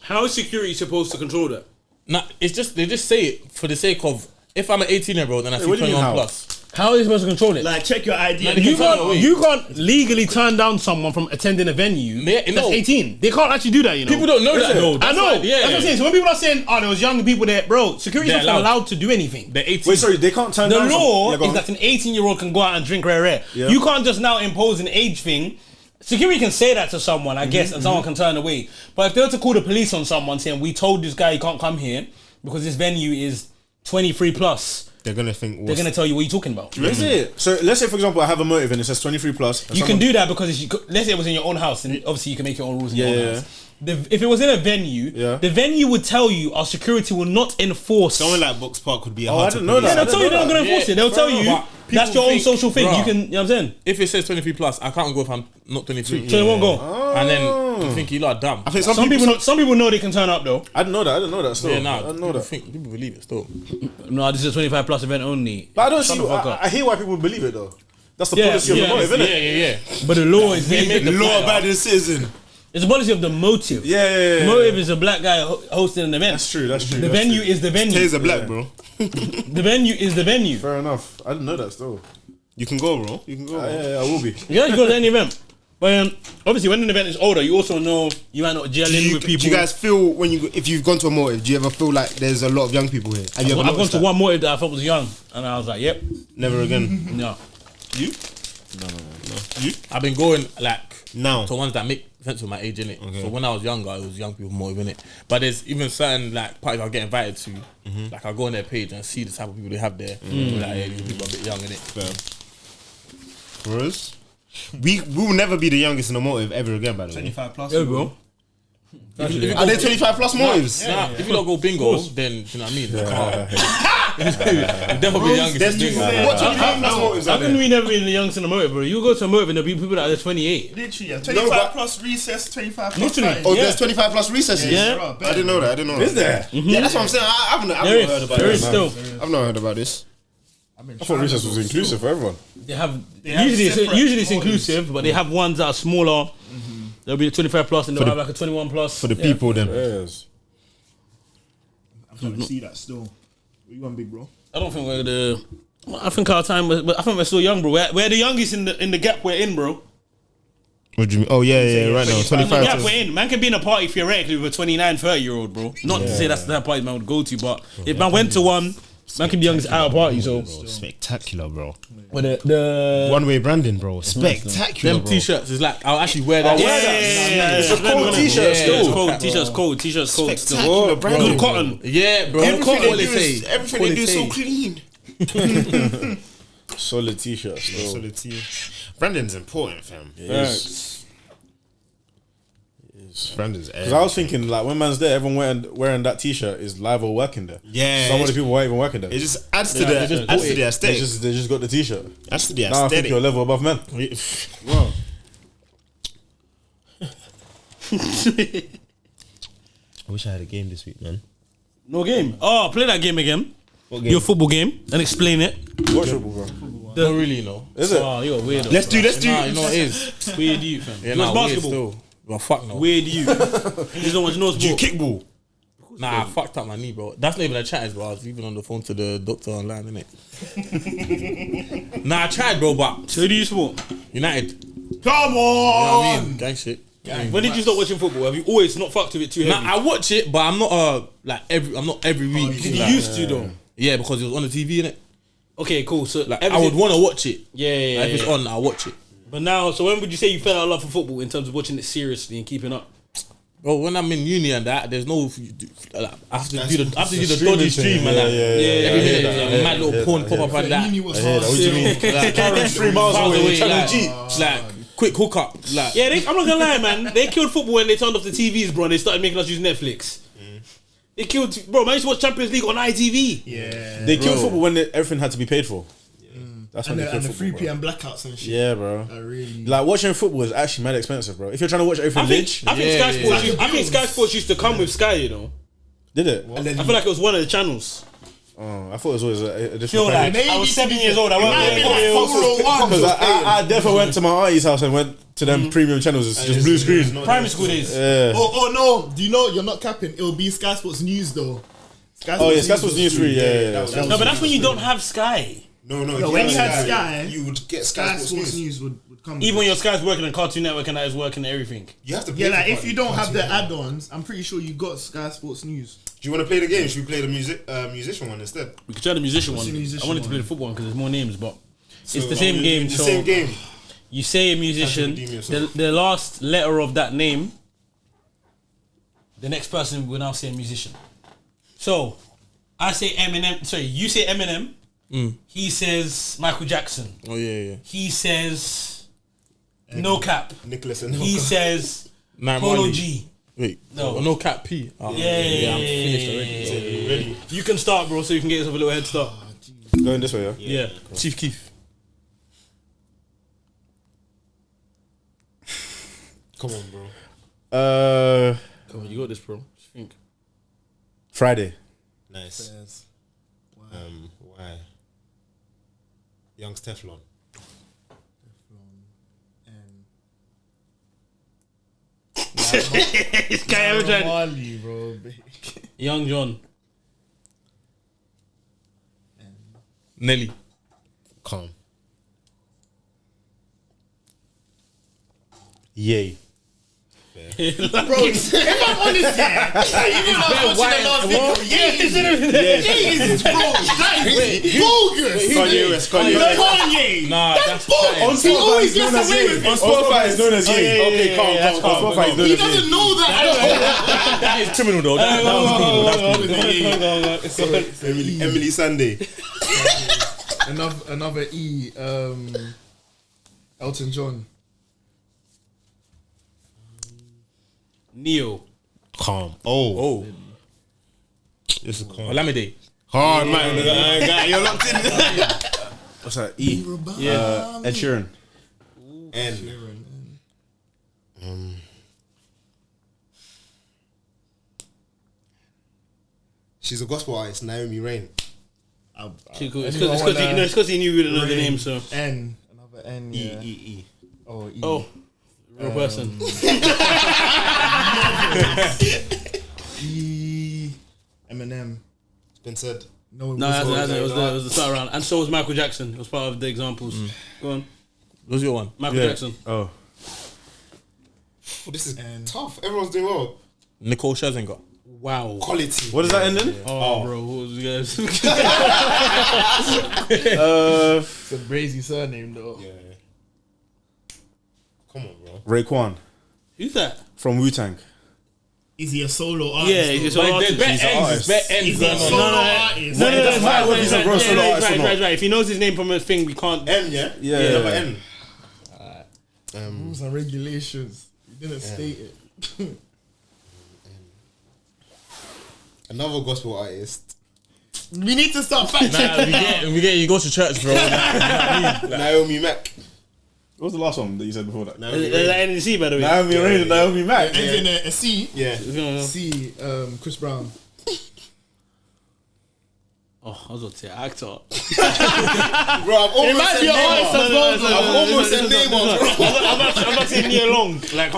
How is security supposed to control that? Nah, it's just, they just say it for the sake of, if I'm an 18-year-old and I see what do you mean 21 how? plus. How are you supposed to control it? Like, check your ID. Man, and you you can't- You can't legally turn down someone from attending a venue Yeah, that's no. 18. They can't actually do that, you know. People don't know that, though. I That's know. why- That's what I'm saying. So when people are saying, "Oh, there was younger people there," bro, security's They're not allowed. allowed to do anything. They're 18. Wait, sorry, they can't turn The down. law Yeah, go is on. that an 18-year-old can go out and drink rare. Yeah. You can't just now impose an age thing. Security can say that to someone, I guess, and someone can turn away. But if they were to call the police on someone saying, "We told this guy he can't come here because this venue is 23 plus," They're going to think, they're gonna tell you what you're talking about. Is it? So let's say, for example, I have a motive and it says 23 plus. You can do that because let's say it was in your own house, and obviously you can make your own rules in your own Yeah. house. If it was in a venue, the venue would tell you our security will not enforce. Someone like Box Park could be a Oh, I hard didn't to know police. that. Yeah, they'll tell you they're not going to enforce it. They'll tell you But that's people your own think, social thing. bruh, You can, you know what I'm saying? If it says 23 plus, I can't go if I'm not 23. So it won't go. And then you think you lot are dumb. I think Some people know they can turn up though. I didn't know that. Still, Yeah, nah, I didn't know that. people believe it still. No, this is a 25 plus event only. But I don't Shut see. the fuck up. I hear why people believe it though. That's the Yeah, policy of the yeah, motive, isn't it? Yeah. But the law is They make the Law flyer. abiding citizen. it's the policy of the motive. Yeah. The motive is a black guy hosting an event. That's true. The venue is the venue. Taser black, bro. The venue is the venue. Fair enough. I didn't know that still. You can go, bro. You can go. Yeah, I will be. You can go to any event. But obviously, when an event is older, you also know you might not gelling with people. Do you guys feel if you've gone to a motive, do you ever feel like there's a lot of young people here? Have you ever I've gone noticed to that? one motive that I thought was young, and I was like, "Yep, Never again. no." You? I've been going like Now. to ones that make sense with my age, innit? So when I was younger, it was young people more, innit? But there's even certain like parties I'll get invited to, like I'll go on their page and see the type of people they have there. Like, yeah, these people are a bit young, innit? For us, we will never be the youngest in the motive ever again, by the way. 25 plus. Yeah, bro. Are there 25 plus motives? Nah, if you don't go bingo, then you know what I mean? You'll never be the youngest. There's in bingo. what 25 plus motives How are can there? we never be the youngest in the motive, bro? You go to a motive and there'll be people that are 28. Literally, yeah. 25 but- plus recess, 25 plus Literally. time. Oh, Yeah. there's 25 plus recesses? Yeah. bro, I didn't know that. Is there? Yeah, that's what I'm saying. I've not There heard is. about There is this. still. I've not heard about this. I thought recess was inclusive for everyone. They have have usually it's separate usually motives. inclusive, but they have ones that are smaller. There'll be a 25 plus, and they'll have like a 21 plus For the people, then. Yes. I'm trying to see that still. What you want, big bro? I don't think we're the. I think our time, but I think we're still young, bro. We're the youngest in the gap we're in, bro. What do you mean? Oh, yeah, right now. In the 25 gap to- we're in, man can be in a party theoretically with a 29, 30-year-old, bro. Not to say that's the type of party man would go to, but if man went to one, Man can be young out of party, so. Spectacular, bro. But the One-way branding, bro. Spectacular, Them bro. t-shirts is like I'll actually wear that. It's a cold t-shirt It's still. cold. T-shirt's cold. T-shirt's cold. Still. Spectacular branding. Good cotton. Yeah, bro. Everything they Quality. do is, everything they do is so clean. Solid t-shirt still. Solid tea. Branding's important, fam. Facts. Branding's Because I was thinking, like, when man's there, everyone wearing that t-shirt is live or working there. Yeah. Some of the people weren't even working there. It just adds to the They aesthetic. just got the t-shirt. Adds to the Now I think aesthetic. you're a level above men. Wow. I wish I had a game this week, man. No game. Oh, play that game again. Your football game and explain it. Watch football, bro. Don't really, you know. Is it? Oh, you're a weirdo. Let's do. Nah, you know it is. Weird you, fam. Yeah, You watch nah, weird basketball. still. Well, fuck no. Weird you. You don't watch no Do you sport. kickball? Nah, I fucked up my knee, bro. That's not even a chat, bro. I was even on the phone to the doctor online, innit? Nah, I tried, bro, but So who do you support? United. Come You know on. what I mean? Gang shit. When did you start watching football? Have you always not fucked with it too heavy? Nah, I watch it, but I'm not I'm not every week. Did you like- used to though? Yeah, because it was on the TV, innit? Okay, cool. So Like I would want to watch it. Yeah. Like, if it's on, I'll watch it. But now, so when would you say you fell out of love for football in terms of watching it seriously and keeping up? Bro, when I'm in uni and that, there's no. Like, I have to do the dodgy streaming stream thing. and that. Yeah. Every minute, there's a mad little porn pop up and that. Uni was What do you mean? Like, Karen's 3 miles away, Channel G. like quick hookup. Like, Yeah, I'm not gonna lie, man. They killed football when they turned off the TVs, bro. And they started making us use Netflix. They killed, bro. Man used to watch Champions League on ITV. Yeah. They killed football when everything had to be paid for. That's when And they the, killed and the 3 football, bro. p.m. blackouts and shit. Yeah, bro. I really. Like, watching football is actually mad expensive, bro. If you're trying to watch everything I think Lynch, Sky Sports. I think Sky Sports used to come with Sky. You know, did it? And then I feel like it was one of the channels. Oh, I thought it was always a different Feel like package. I was 7 years old. I went Because I definitely went to my auntie's house and went to them premium channels. It's just blue screen. primary school days. Yeah. Oh no! Do you know you're not capping? It'll be Sky Sports News though. Sky Oh yeah, Sky Sports News 3. Yeah. No, but that's when you don't have Sky. No. when you had Sky, you would get Sky Sky Sports Sports News. News would come. Even when your Sky's working and Cartoon Network and that is working and everything. You have to pay Yeah, for like if part- you don't have the Cartoon. add-ons, I'm pretty sure you got Sky Sports News. Do you want to play the game? Should we play the musician one instead? We could try the musician What's one. the musician I wanted to one? play the football one because there's more names, but it's the So, same game. The So same game. you say a musician, redeem yourself. the last letter of that name, the next person will now say a musician. So I say Eminem. Sorry, you say Eminem. He says Michael Jackson. oh yeah. He says No Cap. Nicholas and He says Nah, Polo Marley. G. Wait, No. no Cat P. Oh, Yeah, I'm finished already. ready. You can start, bro, so you can get yourself a little head start. Going this way, yeah? Yeah. Chief Keef. Come on, bro. Come on, you got this, bro. Just think. Friday. Nice. Why? Young's Teflon. This guy ever tried. Marley, bro. Young John. Nelly. Calm. Yay. Bro, if I'm honest, yeah, even though I was watching the last video, is bro, that is bogus. Kanye. Nah, that's bogus. He always gets away with On it. Spotify, it's known as Yay. Okay, calm. On Spotify, it's known He as doesn't Yay. know that. that is criminal though. That was criminal. Emily Sunday. Another E. Elton John. Neo. Calm. Oh, This is calm. Olamide. Hard, man. You're locked in. What's that? E. Yeah. Ed Sheeran. And she's a gospel artist, Naomi Rain. It's because he knew we didn't know the name, so. N. Another N. Yeah. E. Oh, E. Oh. Real person. E. Eminem. It's been said. No, No, it was the start around. And so was Michael Jackson. It was part of the examples. Go on. What's your one? Michael Jackson. Oh. Well, this is tough. Everyone's doing well. Nicole Scherzinger. Wow. Quality. What does that end in? Oh, bro, what was you guys? It's a brazy surname though. Yeah. Come on, bro. Raekwon Who's that? from Wu-Tang. Is he a solo artist? Yeah, he's though? a But artist. there's better ends. There's better ends Is he a going on. solo artist? No, It doesn't matter whether he's a real solo artist or not. right. If he knows his name from a thing, we can't. N, yeah? Yeah. Number N. Rules and regulations. You didn't state it. Another gospel artist. We need to start fact checking. We get you go to church, bro. Naomi Mack. What was the last one that you said before that? Naomi That Rain. ended in C, by the way. Naomi Rain and Naomi Mack. Ends in a C. Yeah. C. Chris Brown. Oh, I was about to say actor. Bro, I've almost might said be an Neymar. artist as well, though. I've almost said Neymar, bro. I'm about to say Nia Long. Like,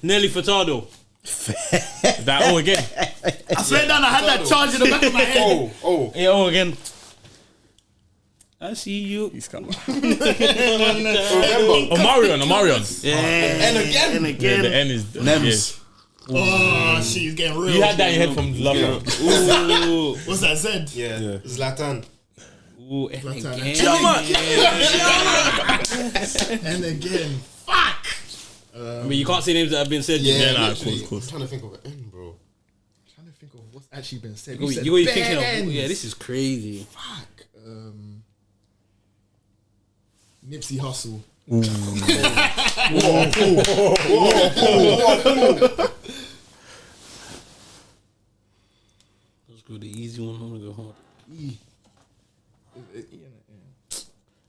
Nelly Furtado. That again. I swear down, I had that charge in the back of my head. Oh. Yeah, oh, again. I see you. He's come. Remember. Omarion. Yeah. And again. And Yeah, again. the N is Nems. Oh, shit, he's getting real. You had that in your head from Love. Ooh. What's that said? Yeah. Zlatan. Ooh, and Zlatan. again. And again. Fuck! I mean, you can't say names that have been said. Yeah, nah, literally. cool. I'm trying to think of an N, bro. I'm trying to think of what's actually been said. You said you thinking bare of? ends. Yeah, this is crazy. Fuck. Nipsey Hussle. Let's go the easy one. I'm gonna go hard.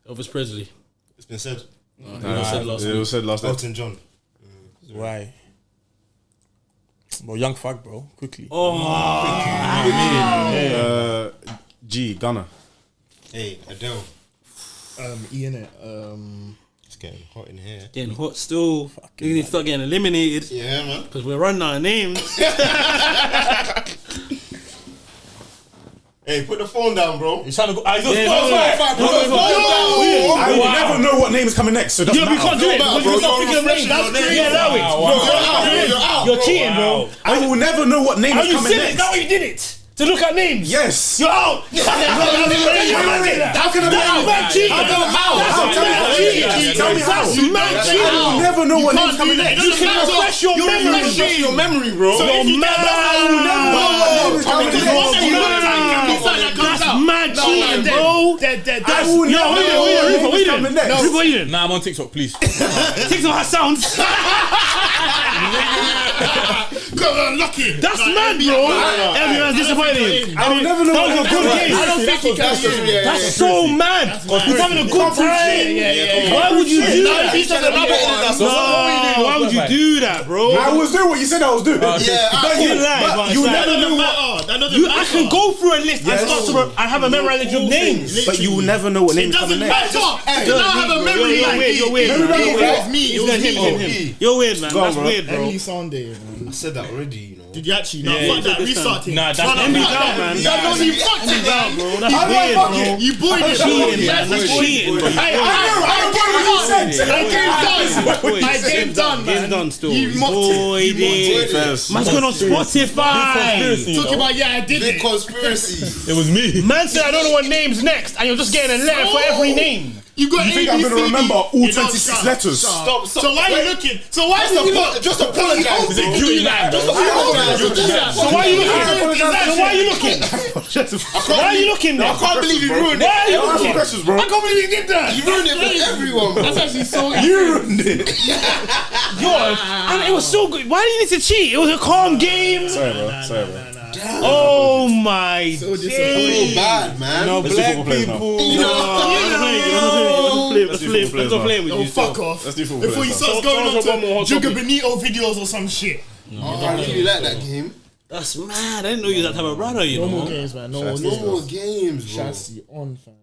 Elvis Presley. It's been said. It was said last It week. was said last night. Elton John. Why? Bro, young fuck, bro. Quickly. G, Gunner. Hey, Adele. Ian. It's getting hot in here. Getting hot still. You need to start getting eliminated Yeah, man. because we're running out of names. Hey, put the phone down, bro. He's trying to go. I will never know what name is coming next, so it doesn't Yeah, we matter. can't do it because bro. we're not You're thinking of names. That's refreshing crazy. your Yeah, name. allow it. You're cheating, bro. I will never know what name Are is you coming serious? next. That's why you did it. To look at names. Yes. You're out. How can I That's mad cheating. Tell me how. That's mad I will cheating. never know what name's coming next. You can refresh your memory. Refresh your memory, bro. So if you get that's mad cheating, bro. I will never know what name is coming next. Nah, I'm on TikTok, please. TikTok has sounds. Lucky. That's mad, bro. Everyone's disappointed. I will never know That was a what good name game. is I don't think he can. Yeah. That's so mad. He's having a good time. Why would you do that? No, why would you do that, bro? I was doing what you said I was doing. Yeah, But you lie, but but you it's never like- know what. I can go through a list and start to I have a memorized of names. But you will never know what name is coming next. Now I have a memory You're like weird. You're weird. Remember You're that? weird. It's me. It It's was him. me. You're weird, man. Go on, That's bro. weird, bro. Any Sunday, man. I said that already, you know. Did you actually? No, Yeah, fuck you that. did this Restart time. it. Nah, that's No, not End it fuck out, that. man. Yeah, no, you fucked it, Down, man. bro. That's How do I weird, fuck bro. it? You booed it. Cheating, man. That's cheating, bro. I My game done, man. Game done still. You mocked Boy, it. did. Man's going on Spotify. Talking about, yeah, I did Big it. conspiracy. It was me. Man said I don't know what name's next, and you're just getting a letter for every name. You got You think I'm going to remember all 26 letters? Stop. So why are you looking? So why is the Just apologize. Is it guilty man, bro? So why are you looking? Why are you looking I there? can't believe you ruined Why it. are you Ask me looking? questions, bro. I can't believe you did that. You ruined it for everyone, bro. That's actually so. You ruined it. And it was so good. Why do you need to cheat? It was a calm game. Sorry, bro. Oh my So days. bad, man. No, Let's do black football players now. people. Let's play with Oh, you. fuck off. Let's do football Before you players start now. going on One more to Jugga topic. Benito videos or some shit. I really like that game. That's mad. I didn't know you was that type of brother, you No more know. games, man. No No more games, bro. Chassis on, fam.